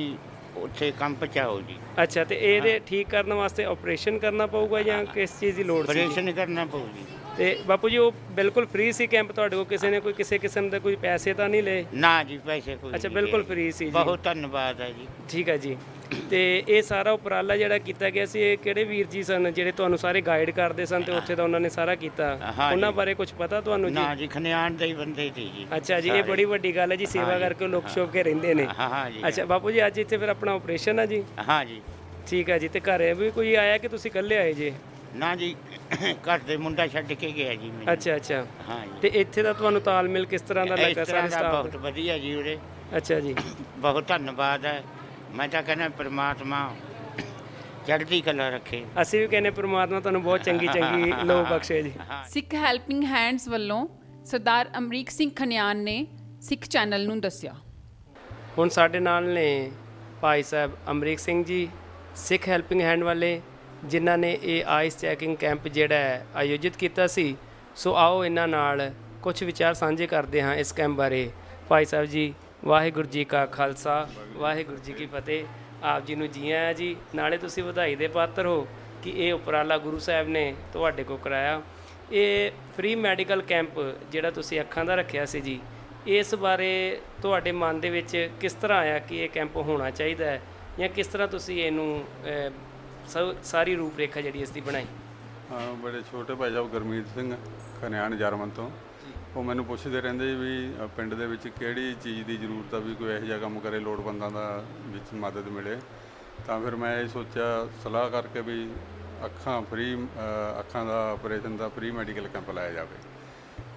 ਉੱਥੇ ਕੰਪ ਚ ਆਓ ਜੀ। ਅੱਛਾ। ਤੇ ਇਹਦੇ ਠੀਕ ਕਰਨ ਵਾਸਤੇ ਆਪਰੇਸ਼ਨ ਕਰਨਾ ਪਊਗਾ ਜਾਂ ਕਿਸ ਚੀਜ਼ ਦੀ ਲੋੜ ਸੀ? ਆਪਰੇਸ਼ਨ ਕਰਨਾ ਪਊ ਜੀ। ਤੇ ਬਾਪੂ ਜੀ ਉਹ ਬਿਲਕੁਲ ਫ੍ਰੀ ਸੀ ਕੈਂਪ ਤੁਹਾਡੇ ਕੋਲ? ਕਿਸੇ ਨੇ ਕੋਈ ਕਿਸੇ ਕਿਸਮ ਦੇ ਕੋਈ ਪੈਸੇ ਤਾਂ ਨਹੀਂ ਲਏ? ਨਾ ਜੀ, ਪੈਸੇ ਕੋਈ ਅੱਛਾ, ਨਹੀਂ ਬਿਲਕੁਲ ਲਏ। ਫ੍ਰੀ ਸੀ ਜੀ। ਬਹੁਤ ਧੰਨਵਾਦ ਹੈ ਜੀ। ਠੀਕ ਹੈ ਜੀ। ਤੇ ਇਹ ਸਾਰਾ ਉਪਰਾਲਾ ਜਿਹੜਾ ਕੀਤਾ ਗਿਆ ਸੀ, ਇਹ ਕਿਹੜੇ ਵੀਰ ਜੀ ਸਨ ਜਿਹੜੇ ਤੁਹਾਨੂੰ ਸਾਰੇ ਗਾਈਡ ਕਰਦੇ ਸਨ ਤੇ ਉੱਥੇ ਦਾ ਉਹਨਾਂ ਨੇ ਸਾਰਾ ਕੀਤਾ? ਹਾਂ ਉਹਨਾਂ ਜੀ। ਬਾਰੇ ਕੁਝ ਪਤਾ ਤੁਹਾਨੂੰ ਜੀ? ਨਾ ਜੀ, ਖਨਿਆਣ ਦੇ ਹੀ ਬੰਦੇ ਸੀ ਜੀ। ਅੱਛਾ ਜੀ। ਇਹ ਸਾਰੇ। ਬੜੀ ਵੱਡੀ ਗੱਲ ਹੈ ਜੀ, ਸੇਵਾ ਹਾਂ ਜੀ। ਕਰਕੇ ਲੋਕ ਛੁਪ ਕੇ ਰਹਿੰਦੇ ਨੇ। ਹਾਂ ਜੀ। ਅੱਛਾ ਬਾਪੂ ਜੀ, ਅੱਜ ਇੱਥੇ ਫਿਰ ਆਪਣਾ ਆਪਰੇਸ਼ਨ ਹੈ ਜੀ? ਹਾਂ ਜੀ। ਠੀਕ ਹੈ ਜੀ। ਤੇ ਘਰੇ ਵੀ ਕੋਈ ਆਇਆ ਕਿ ਤੁਸੀਂ ਇਕੱਲੇ ਆਏ ਜੀ? ਨਾ ਜੀ, ਘਰ ਦੇ ਮੁੰਡਾ ਛੱਡ ਕੇ ਗਿਆ ਜੀ ਮੈਨੂੰ। ਅੱਛਾ ਅੱਛਾ। ਹਾਂ ਜੀ। ਤੇ ਇੱਥੇ ਦਾ ਤੁਹਾਨੂੰ ਤਾਲਮੇਲ ਕਿਸ ਤਰ੍ਹਾਂ ਦਾ ਲੱਗਾ ਇਸ ਤਰ੍ਹਾਂ ਸਾਰੇ ਦਾ ਸਟਾਫ? ਬਹੁਤ ਵਧੀਆ ਜੀ ਉਰੇ। ਅੱਛਾ ਜੀ। ਬਹੁਤ ਧੰਨਵਾਦ ਹੈ। ਮੈਂ ਤਾਂ ਕਹਿੰਦਾ ਪ੍ਰਮਾਤਮਾ ਚੜ੍ਹਦੀ ਕਲਾ ਰੱਖੇ। ਅਸੀਂ ਵੀ ਕਹਿੰਦੇ ਪ੍ਰਮਾਤਮਾ ਤੁਹਾਨੂੰ ਬਹੁਤ ਚੰਗੀ ਚੰਗੀ ਲੋ ਬਖਸ਼ੇ ਜੀ। ਸਿੱਖ ਹੈਲਪਿੰਗ ਹੈਂਡਸ ਵੱਲੋਂ ਸਰਦਾਰ ਅਮਰੀਕ ਸਿੰਘ ਖਨਿਆਣ ਨੇ ਸਿੱਖ ਚੈਨਲ ਨੂੰ ਦੱਸਿਆ। ਹੁਣ ਸਾਡੇ ਨਾਲ ਨੇ ਭਾਈ ਸਾਹਿਬ ਅਮਰੀਕ ਸਿੰਘ ਜੀ, ਸਿੱਖ ਹੈਲਪਿੰਗ ਹੈਂਡ ਵਾਲੇ, ਜਿਨ੍ਹਾਂ ਨੇ ਇਹ ਆਈਸ ਚੈਕਿੰਗ ਕੈਂਪ ਜਿਹੜਾ ਹੈ ਆਯੋਜਿਤ ਕੀਤਾ ਸੀ। ਸੋ ਆਓ ਇਹਨਾਂ ਨਾਲ ਕੁਝ ਵਿਚਾਰ ਸਾਂਝੇ ਕਰਦੇ ਹਾਂ ਇਸ ਕੈਂਪ ਬਾਰੇ। ਭਾਈ ਸਾਹਿਬ ਜੀ, ਵਾਹਿਗੁਰੂ ਜੀ ਕਾ ਖਾਲਸਾ, ਵਾਹਿਗੁਰੂ ਜੀ ਕੀ ਫਤਿਹ। ਆਪ ਜੀ ਨੂੰ ਜੀ ਆਇਆਂ ਜੀ। ਨਾਲੇ ਤੁਸੀਂ ਵਧਾਈ ਦੇ ਪਾਤਰ ਹੋ ਕਿ ਇਹ ਉਪਰਾਲਾ ਗੁਰੂ ਸਾਹਿਬ ਨੇ ਤੁਹਾਡੇ ਕੋਲ ਕਰਾਇਆ। ਇਹ ਫ੍ਰੀ ਮੈਡੀਕਲ ਕੈਂਪ ਜਿਹੜਾ ਤੁਸੀਂ ਅੱਖਾਂ ਦਾ ਰੱਖਿਆ ਸੀ ਜੀ, ਇਸ ਬਾਰੇ ਤੁਹਾਡੇ ਮਨ ਦੇ ਵਿੱਚ ਕਿਸ ਤਰ੍ਹਾਂ ਆਇਆ ਕਿ ਇਹ ਕੈਂਪ ਹੋਣਾ ਚਾਹੀਦਾ ਹੈ, ਜਾਂ ਕਿਸ ਤਰ੍ਹਾਂ ਤੁਸੀਂ ਇਹਨੂੰ ਸਾਰੀ ਰੂਪ ਰੇਖਾ ਜਿਹੜੀ ਇਸ ਦੀ ਬਣਾਈ? ਹਾਂ, ਬੜੇ ਛੋਟੇ ਭਾਈ ਸਾਹਿਬ ਗੁਰਮੀਤ ਸਿੰਘ ਖਨਿਆਣ ਜਰਮਨ ਤੋਂ, ਉਹ ਮੈਨੂੰ ਪੁੱਛਦੇ ਰਹਿੰਦੇ ਵੀ ਪਿੰਡ ਦੇ ਵਿੱਚ ਕਿਹੜੀ ਚੀਜ਼ ਦੀ ਜ਼ਰੂਰਤ ਆ ਵੀ ਕੋਈ ਇਹੋ ਜਿਹਾ ਕੰਮ ਕਰੇ, ਲੋੜਵੰਦਾਂ ਦਾ ਵਿੱਚ ਮਦਦ ਮਿਲੇ। ਤਾਂ ਫਿਰ ਮੈਂ ਇਹ ਸੋਚਿਆ, ਸਲਾਹ ਕਰਕੇ ਵੀ ਅੱਖਾਂ ਦਾ ਆਪਰੇਸ਼ਨ ਦਾ ਫ੍ਰੀ ਮੈਡੀਕਲ ਕੈਂਪ ਲਾਇਆ ਜਾਵੇ।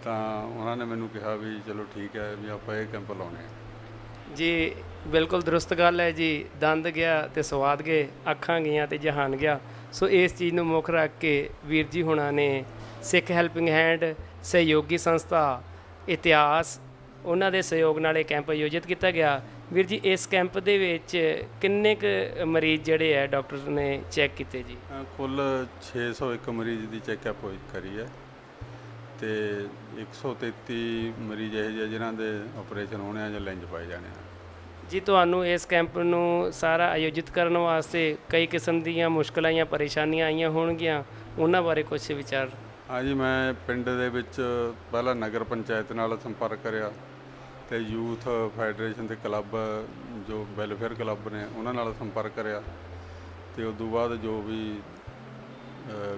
ਤਾਂ ਉਹਨਾਂ ਨੇ ਮੈਨੂੰ ਕਿਹਾ ਵੀ ਚਲੋ ਠੀਕ ਹੈ, ਵੀ ਆਪਾਂ ਇਹ ਕੈਂਪ ਲਾਉਣੇ ਆ ਜੀ। ਬਿਲਕੁਲ ਦਰੁਸਤ ਗੱਲ ਹੈ ਜੀ। ਦੰਦ ਗਿਆ ਤੇ ਸਵਾਦ ਗਏ, ਅੱਖਾਂ ਗਈਆਂ ਤੇ ਜਹਾਨ ਗਿਆ। ਸੋ ਇਸ ਚੀਜ਼ ਨੂੰ ਮੁੱਖ ਰੱਖ ਕੇ ਵੀਰ ਜੀ ਹੁਣਾਂ ਨੇ ਸਿੱਖ ਹੈਲਪਿੰਗ ਹੈਂਡ, ਸਹਿਯੋਗੀ ਸੰਸਥਾ ਇਤਿਹਾਸ, ਉਹਨਾਂ ਦੇ ਸਹਿਯੋਗ ਨਾਲ ਇਹ ਕੈਂਪ ਆਯੋਜਿਤ ਕੀਤਾ ਗਿਆ ਵੀਰ ਜੀ ਇਸ ਕੈਂਪ ਦੇ ਵਿੱਚ ਕਿੰਨੇ ਕੁ ਮਰੀਜ਼ ਜਿਹੜੇ ਆ ਡਾਕਟਰ ਨੇ ਚੈੱਕ ਕੀਤੇ ਜੀ? ਕੁੱਲ 601 ਮਰੀਜ਼ ਦੀ ਚੈੱਕਅਪ ਹੋਈ ਕਰੀ ਹੈ ਤੇ 133 ਮਰੀਜ਼ ਇਹੋ ਜਿਹੇ ਜਿਨ੍ਹਾਂ ਦੇ ਆਪਰੇਸ਼ਨ ਹੋਣੇ ਆ ਜਾਂ ਲੈਂਜ ਪਾਏ ਜਾਣੇ ਆ। ਜੀ ਤੁਹਾਨੂੰ ਇਸ ਕੈਂਪ ਨੂੰ ਸਾਰਾ ਆਯੋਜਿਤ ਕਰਨ ਵਾਸਤੇ ਕਈ ਕਿਸਮ ਦੀਆਂ ਮੁਸ਼ਕਲਾਂ ਜਾਂ ਪਰੇਸ਼ਾਨੀਆਂ ਆਈਆਂ ਹੋਣਗੀਆਂ, ਉਹਨਾਂ ਬਾਰੇ ਕੁਝ ਵਿਚਾਰ? ਹਾਂਜੀ, ਮੈਂ ਪਿੰਡ ਦੇ ਵਿੱਚ ਪਹਿਲਾਂ ਨਗਰ ਪੰਚਾਇਤ ਨਾਲ ਸੰਪਰਕ ਕਰਿਆ ਤੇ ਯੂਥ ਫੈਡਰੇਸ਼ਨ ਦੇ ਕਲੱਬ ਜੋ ਵੈਲਫੇਅਰ ਕਲੱਬ ਨੇ ਉਹਨਾਂ ਨਾਲ ਸੰਪਰਕ ਕਰਿਆ ਤੇ ਉਸ ਤੋਂ ਬਾਅਦ ਜੋ ਵੀ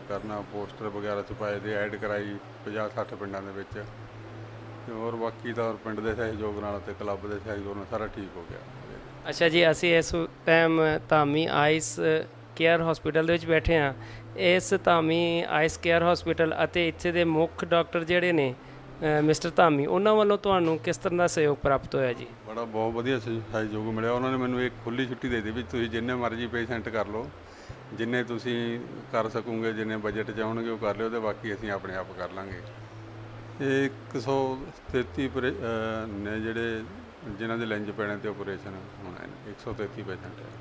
ਕਰਨਾ ਪੋਸਟਰ ਵਗੈਰਾ ਛਪਾਏ ਦੇ ਐਡ ਕਰਾਈ 50-60 ਪਿੰਡਾਂ ਦੇ ਵਿੱਚ ਤੇ ਹੋਰ ਬਾਕੀ ਤਾਂ ਪਿੰਡ ਦੇ ਸਹਿਯੋਗ ਨਾਲ ਤੇ ਕਲੱਬ ਦੇ ਸਹਿਯੋਗ ਨਾਲ ਸਾਰਾ ਠੀਕ ਹੋ ਗਿਆ। ਅੱਛਾ ਜੀ, ਅਸੀਂ ਇਸ time Dhami ice care hospital ਦੇ ਵਿੱਚ ਬੈਠੇ ਹਾਂ। ਇਸ ਧਾਮੀ ਆਈਸ ਕੇਅਰ ਹਸਪੀਟਲ ਅਤੇ ਇੱਥੇ ਦੇ ਮੁੱਖ ਡਾਕਟਰ ਜਿਹੜੇ ਨੇ ਮਿਸਟਰ ਧਾਮੀ, ਉਹਨਾਂ ਵੱਲੋਂ ਤੁਹਾਨੂੰ ਕਿਸ ਤਰ੍ਹਾਂ ਦਾ ਸਹਿਯੋਗ ਪ੍ਰਾਪਤ ਹੋਇਆ ਜੀ? ਬਹੁਤ ਵਧੀਆ ਸਹਿਯੋਗ ਮਿਲਿਆ। ਉਹਨਾਂ ਨੇ ਮੈਨੂੰ ਇੱਕ ਖੁੱਲ੍ਹੀ ਛੁੱਟੀ ਦੇ ਦਿੱਤੀ ਵੀ ਤੁਸੀਂ ਜਿੰਨੇ ਮਰਜ਼ੀ ਪੇਸ਼ੈਂਟ ਕਰ ਲਓ, ਜਿੰਨੇ ਤੁਸੀਂ ਕਰ ਸਕੋਗੇ, ਜਿੰਨੇ ਬਜਟ 'ਚ ਆਉਣਗੇ ਉਹ ਕਰ ਲਿਓ ਤੇ ਬਾਕੀ ਅਸੀਂ ਆਪਣੇ ਆਪ ਕਰ ਲਾਂਗੇ। ਇਹ 133 ਨੇ ਜਿਹੜੇ ਜਿਨ੍ਹਾਂ ਦੇ ਲੈਂਜ ਪੈਣੇ ਤੇ ਆਪਰੇਸ਼ਨ ਹੋਣਾ, 133 ਪੇਸ਼ੈਂਟ ਹੈ।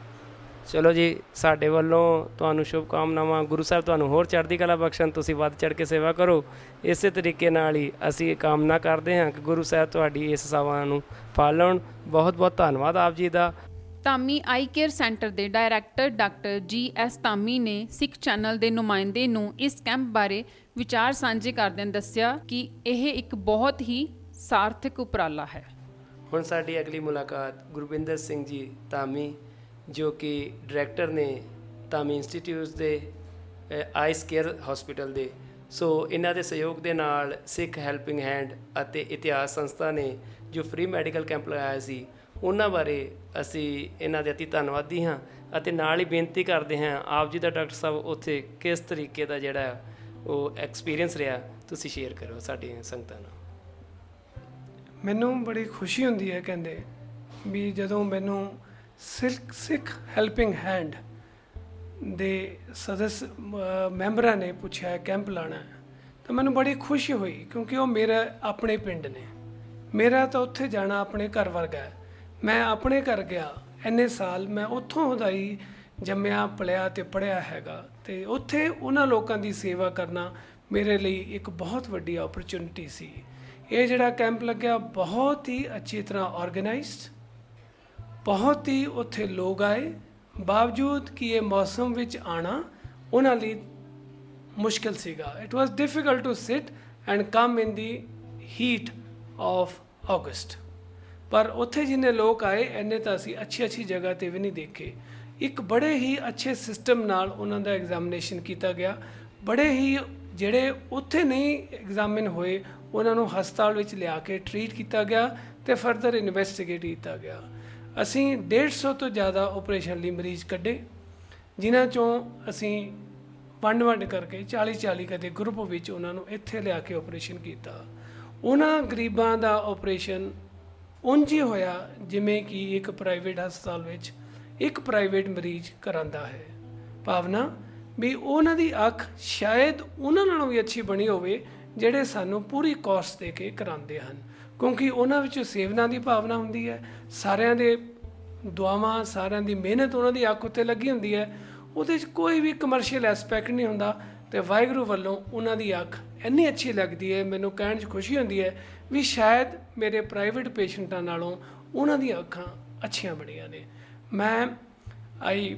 ਚਲੋ ਜੀ, ਸਾਡੇ ਵੱਲੋਂ ਤੁਹਾਨੂੰ ਸ਼ੁਭ ਕਾਮਨਾਵਾਂ। ਗੁਰੂ ਸਾਹਿਬ ਤੁਹਾਨੂੰ ਹੋਰ ਚੜ੍ਹਦੀ ਕਲਾ ਬਖਸ਼ਣ, ਤੁਸੀਂ ਵੱਧ ਚੜ੍ਹ ਕੇ ਸੇਵਾ ਕਰੋ। ਇਸੇ ਤਰੀਕੇ ਨਾਲ ਹੀ ਅਸੀਂ ਕਾਮਨਾ ਕਰਦੇ ਹਾਂ ਕਿ ਗੁਰੂ ਸਾਹਿਬ ਤੁਹਾਡੀ ਇਸ ਸੇਵਾ ਨੂੰ ਫਲ ਲਾਉਣ। ਬਹੁਤ ਬਹੁਤ ਧੰਨਵਾਦ ਆਪ ਜੀ ਦਾ। ਧਾਮੀ ਆਈ ਕੇਅਰ ਸੈਂਟਰ ਦੇ ਡਾਇਰੈਕਟਰ ਡਾਕਟਰ GS ਧਾਮੀ ਨੇ ਸਿੱਖ ਚੈਨਲ ਦੇ ਨੁਮਾਇੰਦੇ ਨੂੰ ਇਸ ਕੈਂਪ ਬਾਰੇ ਵਿਚਾਰ ਸਾਂਝੇ ਕਰਦਿਆਂ ਦੱਸਿਆ ਕਿ ਇਹ ਇੱਕ ਬਹੁਤ ਹੀ ਸਾਰਥਕ ਉਪਰਾਲਾ ਹੈ। ਹੁਣ ਸਾਡੀ ਅਗਲੀ ਮੁਲਾਕਾਤ ਗੁਰਵਿੰਦਰ ਸਿੰਘ ਜੀ ਧਾਮੀ, ਜੋ ਕਿ ਡਾਇਰੈਕਟਰ ਨੇ ਧਾਮੀ ਇੰਸਟੀਟਿਊਟ ਦੇ ਆਈਸ ਕੇਅਰ ਹਸਪੀਟਲ ਦੇ। ਸੋ ਇਹਨਾਂ ਦੇ ਸਹਿਯੋਗ ਦੇ ਨਾਲ ਸਿੱਖ ਹੈਲਪਿੰਗ ਹੈਂਡ ਅਤੇ ਇਤਿਹਾਸ ਸੰਸਥਾ ਨੇ ਜੋ ਫ੍ਰੀ ਮੈਡੀਕਲ ਕੈਂਪ ਲਗਾਇਆ ਸੀ, ਉਹਨਾਂ ਬਾਰੇ ਅਸੀਂ ਇਹਨਾਂ ਦੇ ਅਤੀ ਧੰਨਵਾਦੀ ਹਾਂ ਅਤੇ ਨਾਲ ਹੀ ਬੇਨਤੀ ਕਰਦੇ ਹਾਂ ਆਪ ਜੀ ਦਾ ਡਾਕਟਰ ਸਾਹਿਬ ਉੱਥੇ ਕਿਸ ਤਰੀਕੇ ਦਾ ਜਿਹੜਾ ਉਹ ਐਕਸਪੀਰੀਅੰਸ ਰਿਹਾ, ਤੁਸੀਂ ਸ਼ੇਅਰ ਕਰੋ ਸਾਡੀਆਂ ਸੰਗਤਾਂ ਨਾਲ। ਮੈਨੂੰ ਬੜੀ ਖੁਸ਼ੀ ਹੁੰਦੀ ਹੈ ਕਹਿੰਦੇ ਵੀ ਜਦੋਂ ਮੈਨੂੰ ਸਿੱਖ ਹੈਲਪਿੰਗ ਹੈਂਡ ਦੇ ਸਦਸ ਮੈਂਬਰਾਂ ਨੇ ਪੁੱਛਿਆ ਕੈਂਪ ਲਾਣਾ, ਤਾਂ ਮੈਨੂੰ ਬੜੀ ਖੁਸ਼ੀ ਹੋਈ ਕਿਉਂਕਿ ਉਹ ਮੇਰੇ ਆਪਣੇ ਪਿੰਡ ਨੇ। ਮੇਰਾ ਤਾਂ ਉੱਥੇ ਜਾਣਾ ਆਪਣੇ ਘਰ ਵਰਗਾ ਹੈ। ਮੈਂ ਆਪਣੇ ਘਰ ਗਿਆ, ਇੰਨੇ ਸਾਲ ਮੈਂ ਉੱਥੋਂ ਦਾ ਹੀ ਜੰਮਿਆ ਪਲਿਆ ਅਤੇ ਪੜ੍ਹਿਆ ਹੈਗਾ, ਅਤੇ ਉੱਥੇ ਉਹਨਾਂ ਲੋਕਾਂ ਦੀ ਸੇਵਾ ਕਰਨਾ ਮੇਰੇ ਲਈ ਇੱਕ ਬਹੁਤ ਵੱਡੀ ਓਪਰਚੁਨਿਟੀ ਸੀ। ਇਹ ਜਿਹੜਾ ਕੈਂਪ ਲੱਗਿਆ ਬਹੁਤ ਹੀ ਅੱਛੀ ਤਰ੍ਹਾਂ ਆਰਗੇਨਾਈਜ਼ਡ, ਬਹੁਤ ਹੀ ਉੱਥੇ ਲੋਕ ਆਏ, ਬਾਵਜੂਦ ਕਿ ਇਹ ਮੌਸਮ ਵਿੱਚ ਆਉਣਾ ਉਹਨਾਂ ਲਈ ਮੁਸ਼ਕਿਲ ਸੀਗਾ। It was difficult to sit and come in the heat of August, ਪਰ ਉੱਥੇ ਜਿੰਨੇ ਲੋਕ ਆਏ ਇੰਨੇ ਤਾਂ ਅਸੀਂ ਅੱਛੀ ਜਗ੍ਹਾ 'ਤੇ ਵੀ ਨਹੀਂ ਦੇਖੇ। ਇੱਕ ਬੜੇ ਹੀ ਅੱਛੇ ਸਿਸਟਮ ਨਾਲ ਉਹਨਾਂ ਦਾ ਐਗਜ਼ਾਮੀਨੇਸ਼ਨ ਕੀਤਾ ਗਿਆ। ਬੜੇ ਹੀ ਜਿਹੜੇ ਉੱਥੇ ਨਹੀਂ ਐਗਜ਼ਾਮਿਨ ਹੋਏ ਉਹਨਾਂ ਨੂੰ ਹਸਪਤਾਲ ਵਿੱਚ ਲਿਆ ਕੇ ਟਰੀਟ ਕੀਤਾ ਗਿਆ ਅਤੇ ਫਰਦਰ ਇਨਵੈਸਟੀਗੇਟ ਕੀਤਾ ਗਿਆ। ਅਸੀਂ 150 ਤੋਂ ਜ਼ਿਆਦਾ ਆਪਰੇਸ਼ਨ ਲਈ ਮਰੀਜ਼ ਕੱਢੇ, ਜਿਨ੍ਹਾਂ 'ਚੋਂ ਅਸੀਂ ਵੰਡ ਕਰਕੇ 40 ਕਦੇ ਗਰੁੱਪ ਵਿੱਚ ਉਹਨਾਂ ਨੂੰ ਇੱਥੇ ਲਿਆ ਕੇ ਆਪਰੇਸ਼ਨ ਕੀਤਾ। ਉਹਨਾਂ ਗਰੀਬਾਂ ਦਾ ਆਪਰੇਸ਼ਨ ਉਂਝ ਹੀ ਹੋਇਆ ਜਿਵੇਂ ਕਿ ਇੱਕ ਪ੍ਰਾਈਵੇਟ ਹਸਪਤਾਲ ਵਿੱਚ ਇੱਕ ਪ੍ਰਾਈਵੇਟ ਮਰੀਜ਼ ਕਰਾਉਂਦਾ ਹੈ। ਭਾਵਨਾ ਵੀ ਉਹਨਾਂ ਦੀ ਅੱਖ ਸ਼ਾਇਦ ਉਹਨਾਂ ਨਾਲੋਂ ਵੀ ਅੱਛੀ ਬਣੀ ਹੋਵੇ ਜਿਹੜੇ ਸਾਨੂੰ ਪੂਰੀ ਕੋਸਟ ਦੇ ਕੇ ਕਰਾਉਂਦੇ ਹਨ, ਕਿਉਂਕਿ ਉਹਨਾਂ ਵਿੱਚ ਸੇਵਨਾ ਦੀ ਭਾਵਨਾ ਹੁੰਦੀ ਹੈ, ਸਾਰਿਆਂ ਦੇ ਦੁਆਵਾਂ, ਸਾਰਿਆਂ ਦੀ ਮਿਹਨਤ ਉਹਨਾਂ ਦੀ ਅੱਖ ਉੱਤੇ ਲੱਗੀ ਹੁੰਦੀ ਹੈ। ਉਹਦੇ 'ਚ ਕੋਈ ਵੀ ਕਮਰਸ਼ੀਅਲ ਐਸਪੈਕਟ ਨਹੀਂ ਹੁੰਦਾ ਅਤੇ ਵਾਹਿਗੁਰੂ ਵੱਲੋਂ ਉਹਨਾਂ ਦੀ ਅੱਖ ਇੰਨੀ ਅੱਛੀ ਲੱਗਦੀ ਹੈ, ਮੈਨੂੰ ਕਹਿਣ 'ਚ ਖੁਸ਼ੀ ਹੁੰਦੀ ਹੈ ਵੀ ਸ਼ਾਇਦ ਮੇਰੇ ਪ੍ਰਾਈਵੇਟ ਪੇਸ਼ੈਂਟਾਂ ਨਾਲੋਂ ਉਹਨਾਂ ਦੀਆਂ ਅੱਖਾਂ ਅੱਛੀਆਂ ਬਣੀਆਂ ਨੇ। ਮੈਂ ਆਈ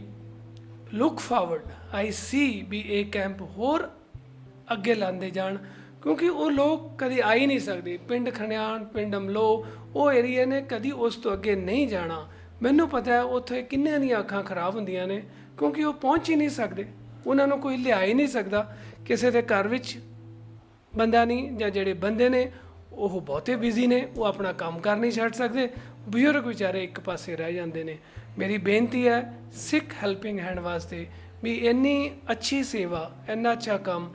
ਲੁੱਕ ਫਾਰਵਰਡ, ਆਈ ਸੀ ਵੀ ਇਹ ਕੈਂਪ ਹੋਰ ਅੱਗੇ ਲਾਉਂਦੇ ਜਾਣ, ਕਿਉਂਕਿ ਉਹ ਲੋਕ ਕਦੇ ਆ ਹੀ ਨਹੀਂ ਸਕਦੇ। ਪਿੰਡ ਖਣਿਆਣ, ਪਿੰਡ ਅਮਲੋ, ਉਹ ਏਰੀਏ ਨੇ ਕਦੀ ਉਸ ਤੋਂ ਅੱਗੇ ਨਹੀਂ ਜਾਣਾ। ਮੈਨੂੰ ਪਤਾ ਹੈ ਉੱਥੇ ਕਿੰਨਿਆਂ ਦੀਆਂ ਅੱਖਾਂ ਖਰਾਬ ਹੁੰਦੀਆਂ ਨੇ ਕਿਉਂਕਿ ਉਹ ਪਹੁੰਚ ਹੀ ਨਹੀਂ ਸਕਦੇ, ਉਹਨਾਂ ਨੂੰ ਕੋਈ ਲਿਆ ਹੀ ਨਹੀਂ ਸਕਦਾ। ਕਿਸੇ ਦੇ ਘਰ ਵਿੱਚ ਬੰਦਾ ਨਹੀਂ, ਜਾਂ ਜਿਹੜੇ ਬੰਦੇ ਨੇ ਉਹ ਬਹੁਤੇ ਬਿਜ਼ੀ ਨੇ, ਉਹ ਆਪਣਾ ਕੰਮ ਕਰ ਨਹੀਂ ਛੱਡ ਸਕਦੇ। ਬਜ਼ੁਰਗ ਵਿਚਾਰੇ ਇੱਕ ਪਾਸੇ ਰਹਿ ਜਾਂਦੇ ਨੇ। ਮੇਰੀ ਬੇਨਤੀ ਹੈ ਸਿੱਖ ਹੈਲਪਿੰਗ ਹੈਂਡ ਵਾਸਤੇ ਵੀ ਇੰਨੀ ਅੱਛੀ ਸੇਵਾ, ਇੰਨਾ ਅੱਛਾ ਕੰਮ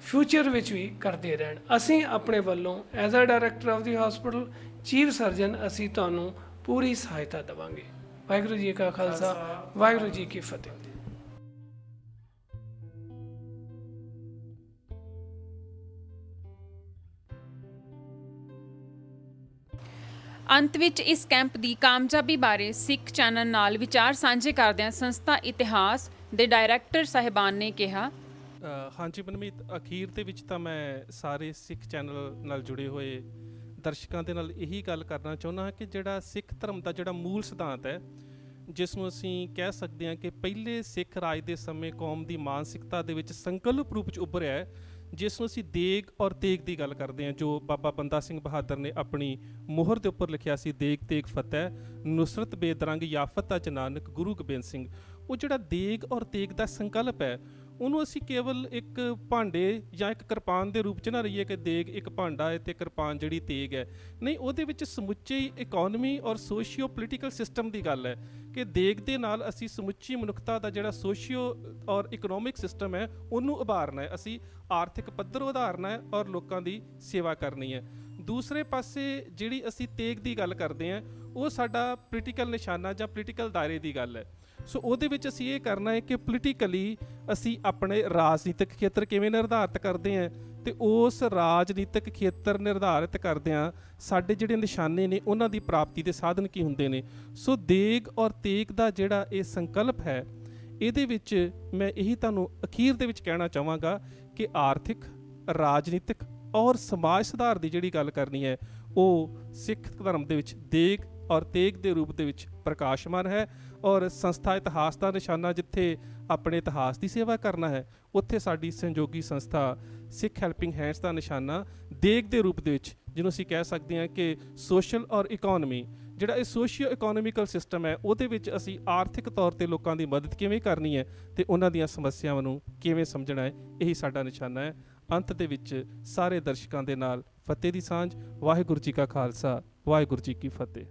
ਫਿਊਚਰ ਵਿੱਚ ਵੀ ਕਰਦੇ ਰਹਿਣ। ਅਸੀਂ ਆਪਣੇ ਵੱਲੋਂ as a director of the hospital, chief surgeon, ਅਸੀਂ ਤੁਹਾਨੂੰ ਪੂਰੀ ਸਹਾਇਤਾ ਦੇਵਾਂਗੇ। ਵਾਹਿਗੁਰੂ ਜੀ ਕਾ ਖਾਲਸਾ, ਵਾਹਿਗੁਰੂ ਜੀ ਕੀ ਫਤਿਹ। ਅੰਤ ਵਿੱਚ ਇਸ ਕੈਂਪ ਦੀ ਕਾਮਯਾਬੀ ਬਾਰੇ ਸਿੱਖ ਚੈਨਲ ਨਾਲ ਵਿਚਾਰ ਸਾਂਝੇ ਕਰਦਿਆਂ ਸੰਸਥਾ ਇਤਿਹਾਸ ਦੇ ਡਾਇਰੈਕਟਰ ਸਾਹਿਬਾਨ ਨੇ ਕਿਹਾ, ਹਾਂਜੀ ਮਨਮੀਤ, ਅਖੀਰ ਦੇ ਵਿੱਚ ਤਾਂ ਮੈਂ ਸਾਰੇ ਸਿੱਖ ਚੈਨਲ ਨਾਲ ਜੁੜੇ ਹੋਏ ਦਰਸ਼ਕਾਂ ਦੇ ਨਾਲ ਇਹੀ ਗੱਲ ਕਰਨਾ ਚਾਹੁੰਦਾ ਹਾਂ ਕਿ ਜਿਹੜਾ ਸਿੱਖ ਧਰਮ ਦਾ ਜਿਹੜਾ ਮੂਲ ਸਿਧਾਂਤ ਹੈ, ਜਿਸ ਨੂੰ ਅਸੀਂ ਕਹਿ ਸਕਦੇ ਹਾਂ ਕਿ ਪਹਿਲੇ ਸਿੱਖ ਰਾਜ ਦੇ ਸਮੇਂ ਕੌਮ ਦੀ ਮਾਨਸਿਕਤਾ ਦੇ ਵਿੱਚ ਸੰਕਲਪ ਰੂਪ 'ਚ ਉੱਭਰਿਆ ਹੈ, ਜਿਸ ਨੂੰ ਅਸੀਂ ਦੇਗ ਔਰ ਤੇਗ ਦੀ ਗੱਲ ਕਰਦੇ ਹਾਂ, ਜੋ ਬਾਬਾ ਬੰਦਾ ਸਿੰਘ ਬਹਾਦਰ ਨੇ ਆਪਣੀ ਮੋਹਰ ਦੇ ਉੱਪਰ ਲਿਖਿਆ ਸੀ, ਦੇਗ ਤੇਗ ਫਤਿਹ ਨੁਸਰਤ ਬੇਦਰੰਗ ਯਾਫਤ ਅਜ ਨਾਨਕ ਗੁਰੂ ਗੋਬਿੰਦ ਸਿੰਘ। ਉਹ ਜਿਹੜਾ ਦੇਗ ਔਰ ਤੇਗ ਦਾ ਸੰਕਲਪ ਹੈ, ਉਹਨੂੰ ਅਸੀਂ ਕੇਵਲ ਇੱਕ ਭਾਂਡੇ ਜਾਂ ਇੱਕ ਕਿਰਪਾਨ ਦੇ ਰੂਪ 'ਚ ਨਾ ਰਹੀਏ ਕਿ ਦੇਗ ਇੱਕ ਭਾਂਡਾ ਹੈ ਤੇ ਕਿਰਪਾਨ ਜਿਹੜੀ ਤੇਗ ਹੈ। ਨਹੀਂ, ਉਹਦੇ ਵਿੱਚ ਸਮੁੱਚੀ ਇਕੋਨਮੀ ਔਰ ਸੋਸ਼ੀਓ ਪੋਲੀਟੀਕਲ ਸਿਸਟਮ ਦੀ ਗੱਲ ਹੈ ਕਿ ਦੇਗ ਦੇ ਨਾਲ ਅਸੀਂ ਸਮੁੱਚੀ ਮਨੁੱਖਤਾ ਦਾ ਜਿਹੜਾ ਸੋਸ਼ੀਓ ਔਰ ਇਕਨੋਮਿਕ ਸਿਸਟਮ ਹੈ ਉਹਨੂੰ ਉਭਾਰਨਾ ਹੈ, ਅਸੀਂ ਆਰਥਿਕ ਪੱਧਰ ਉਧਾਰਨਾ ਹੈ ਔਰ ਲੋਕਾਂ ਦੀ ਸੇਵਾ ਕਰਨੀ ਹੈ। ਦੂਸਰੇ ਪਾਸੇ ਜਿਹੜੀ ਅਸੀਂ ਤੇਗ ਦੀ ਗੱਲ ਕਰਦੇ ਹਾਂ, ਉਹ ਸਾਡਾ ਪੋਲੀਟੀਕਲ ਨਿਸ਼ਾਨਾ ਜਾਂ ਪੋਲੀਟੀਕਲ ਦਾਇਰੇ ਦੀ ਗੱਲ ਹੈ। ਸੋ ਉਹਦੇ ਵਿੱਚ ਅਸੀਂ ਇਹ ਕਰਨਾ ਹੈ ਕਿ ਪੋਲੀਟੀਕਲੀ ਅਸੀਂ ਆਪਣੇ ਰਾਜਨੀਤਿਕ ਖੇਤਰ ਕਿਵੇਂ ਨਿਰਧਾਰਿਤ ਕਰਦੇ ਹਾਂ ਤੇ ਉਸ ਰਾਜਨੀਤਿਕ ਖੇਤਰ ਨਿਰਧਾਰਿਤ ਕਰਦਿਆਂ ਸਾਡੇ ਜਿਹੜੇ ਨਿਸ਼ਾਨੇ ਨੇ ਉਹਨਾਂ ਦੀ ਪ੍ਰਾਪਤੀ ਦੇ ਸਾਧਨ ਕੀ ਹੁੰਦੇ ਨੇ। ਸੋ ਦੇਗ ਔਰ ਤੇਗ ਦਾ ਜਿਹੜਾ ਇਹ ਸੰਕਲਪ ਹੈ, ਇਹਦੇ ਵਿੱਚ ਮੈਂ ਇਹੀ ਤੁਹਾਨੂੰ ਅਖੀਰ ਦੇ ਵਿੱਚ ਕਹਿਣਾ ਚਾਹਾਂਗਾ ਕਿ ਆਰਥਿਕ, ਰਾਜਨੀਤਿਕ ਔਰ ਸਮਾਜ ਸੁਧਾਰ ਦੀ ਜਿਹੜੀ ਗੱਲ ਕਰਨੀ ਹੈ, ਉਹ ਸਿੱਖ ਧਰਮ ਦੇ ਵਿੱਚ ਦੇਗ ਔਰ ਤੇਗ ਦੇ ਰੂਪ ਦੇ ਵਿੱਚ ਪ੍ਰਕਾਸ਼ਮਾਨ ਹੈ। ਔਰ ਸੰਸਥਾ ਇਤਿਹਾਸ ਦਾ ਨਿਸ਼ਾਨਾ ਜਿੱਥੇ ਆਪਣੇ ਇਤਿਹਾਸ ਦੀ ਸੇਵਾ ਕਰਨਾ ਹੈ, ਉੱਥੇ ਸਾਡੀ ਸਹਿਯੋਗੀ ਸੰਸਥਾ ਸਿੱਖ ਹੈਲਪਿੰਗ ਹੈਂਡਸ ਦਾ ਨਿਸ਼ਾਨਾ ਦੇਗ ਦੇ ਰੂਪ ਦੇ ਵਿੱਚ, ਜਿਹਨੂੰ ਅਸੀਂ ਕਹਿ ਸਕਦੇ ਹਾਂ ਕਿ ਸੋਸ਼ਲ ਔਰ ਇਕੋਨਮੀ, ਜਿਹੜਾ ਇਹ ਸੋਸ਼ੀਓ ਇਕੋਨੋਮਿਕਲ ਸਿਸਟਮ ਹੈ, ਉਹਦੇ ਵਿੱਚ ਅਸੀਂ ਆਰਥਿਕ ਤੌਰ 'ਤੇ ਲੋਕਾਂ ਦੀ ਮਦਦ ਕਿਵੇਂ ਕਰਨੀ ਹੈ ਤੇ ਉਹਨਾਂ ਦੀਆਂ ਸਮੱਸਿਆਵਾਂ ਨੂੰ ਕਿਵੇਂ ਸਮਝਣਾ ਹੈ, ਇਹੀ ਸਾਡਾ ਨਿਸ਼ਾਨਾ ਹੈ। ਅੰਤ ਦੇ ਵਿੱਚ ਸਾਰੇ ਦਰਸ਼ਕਾਂ ਦੇ ਨਾਲ ਫਤਿਹ ਦੀ ਸਾਂਝ। ਵਾਹਿਗੁਰੂ ਜੀ ਕਾ ਖਾਲਸਾ, ਵਾਹਿਗੁਰੂ ਜੀ ਕੀ ਫਤਿਹ।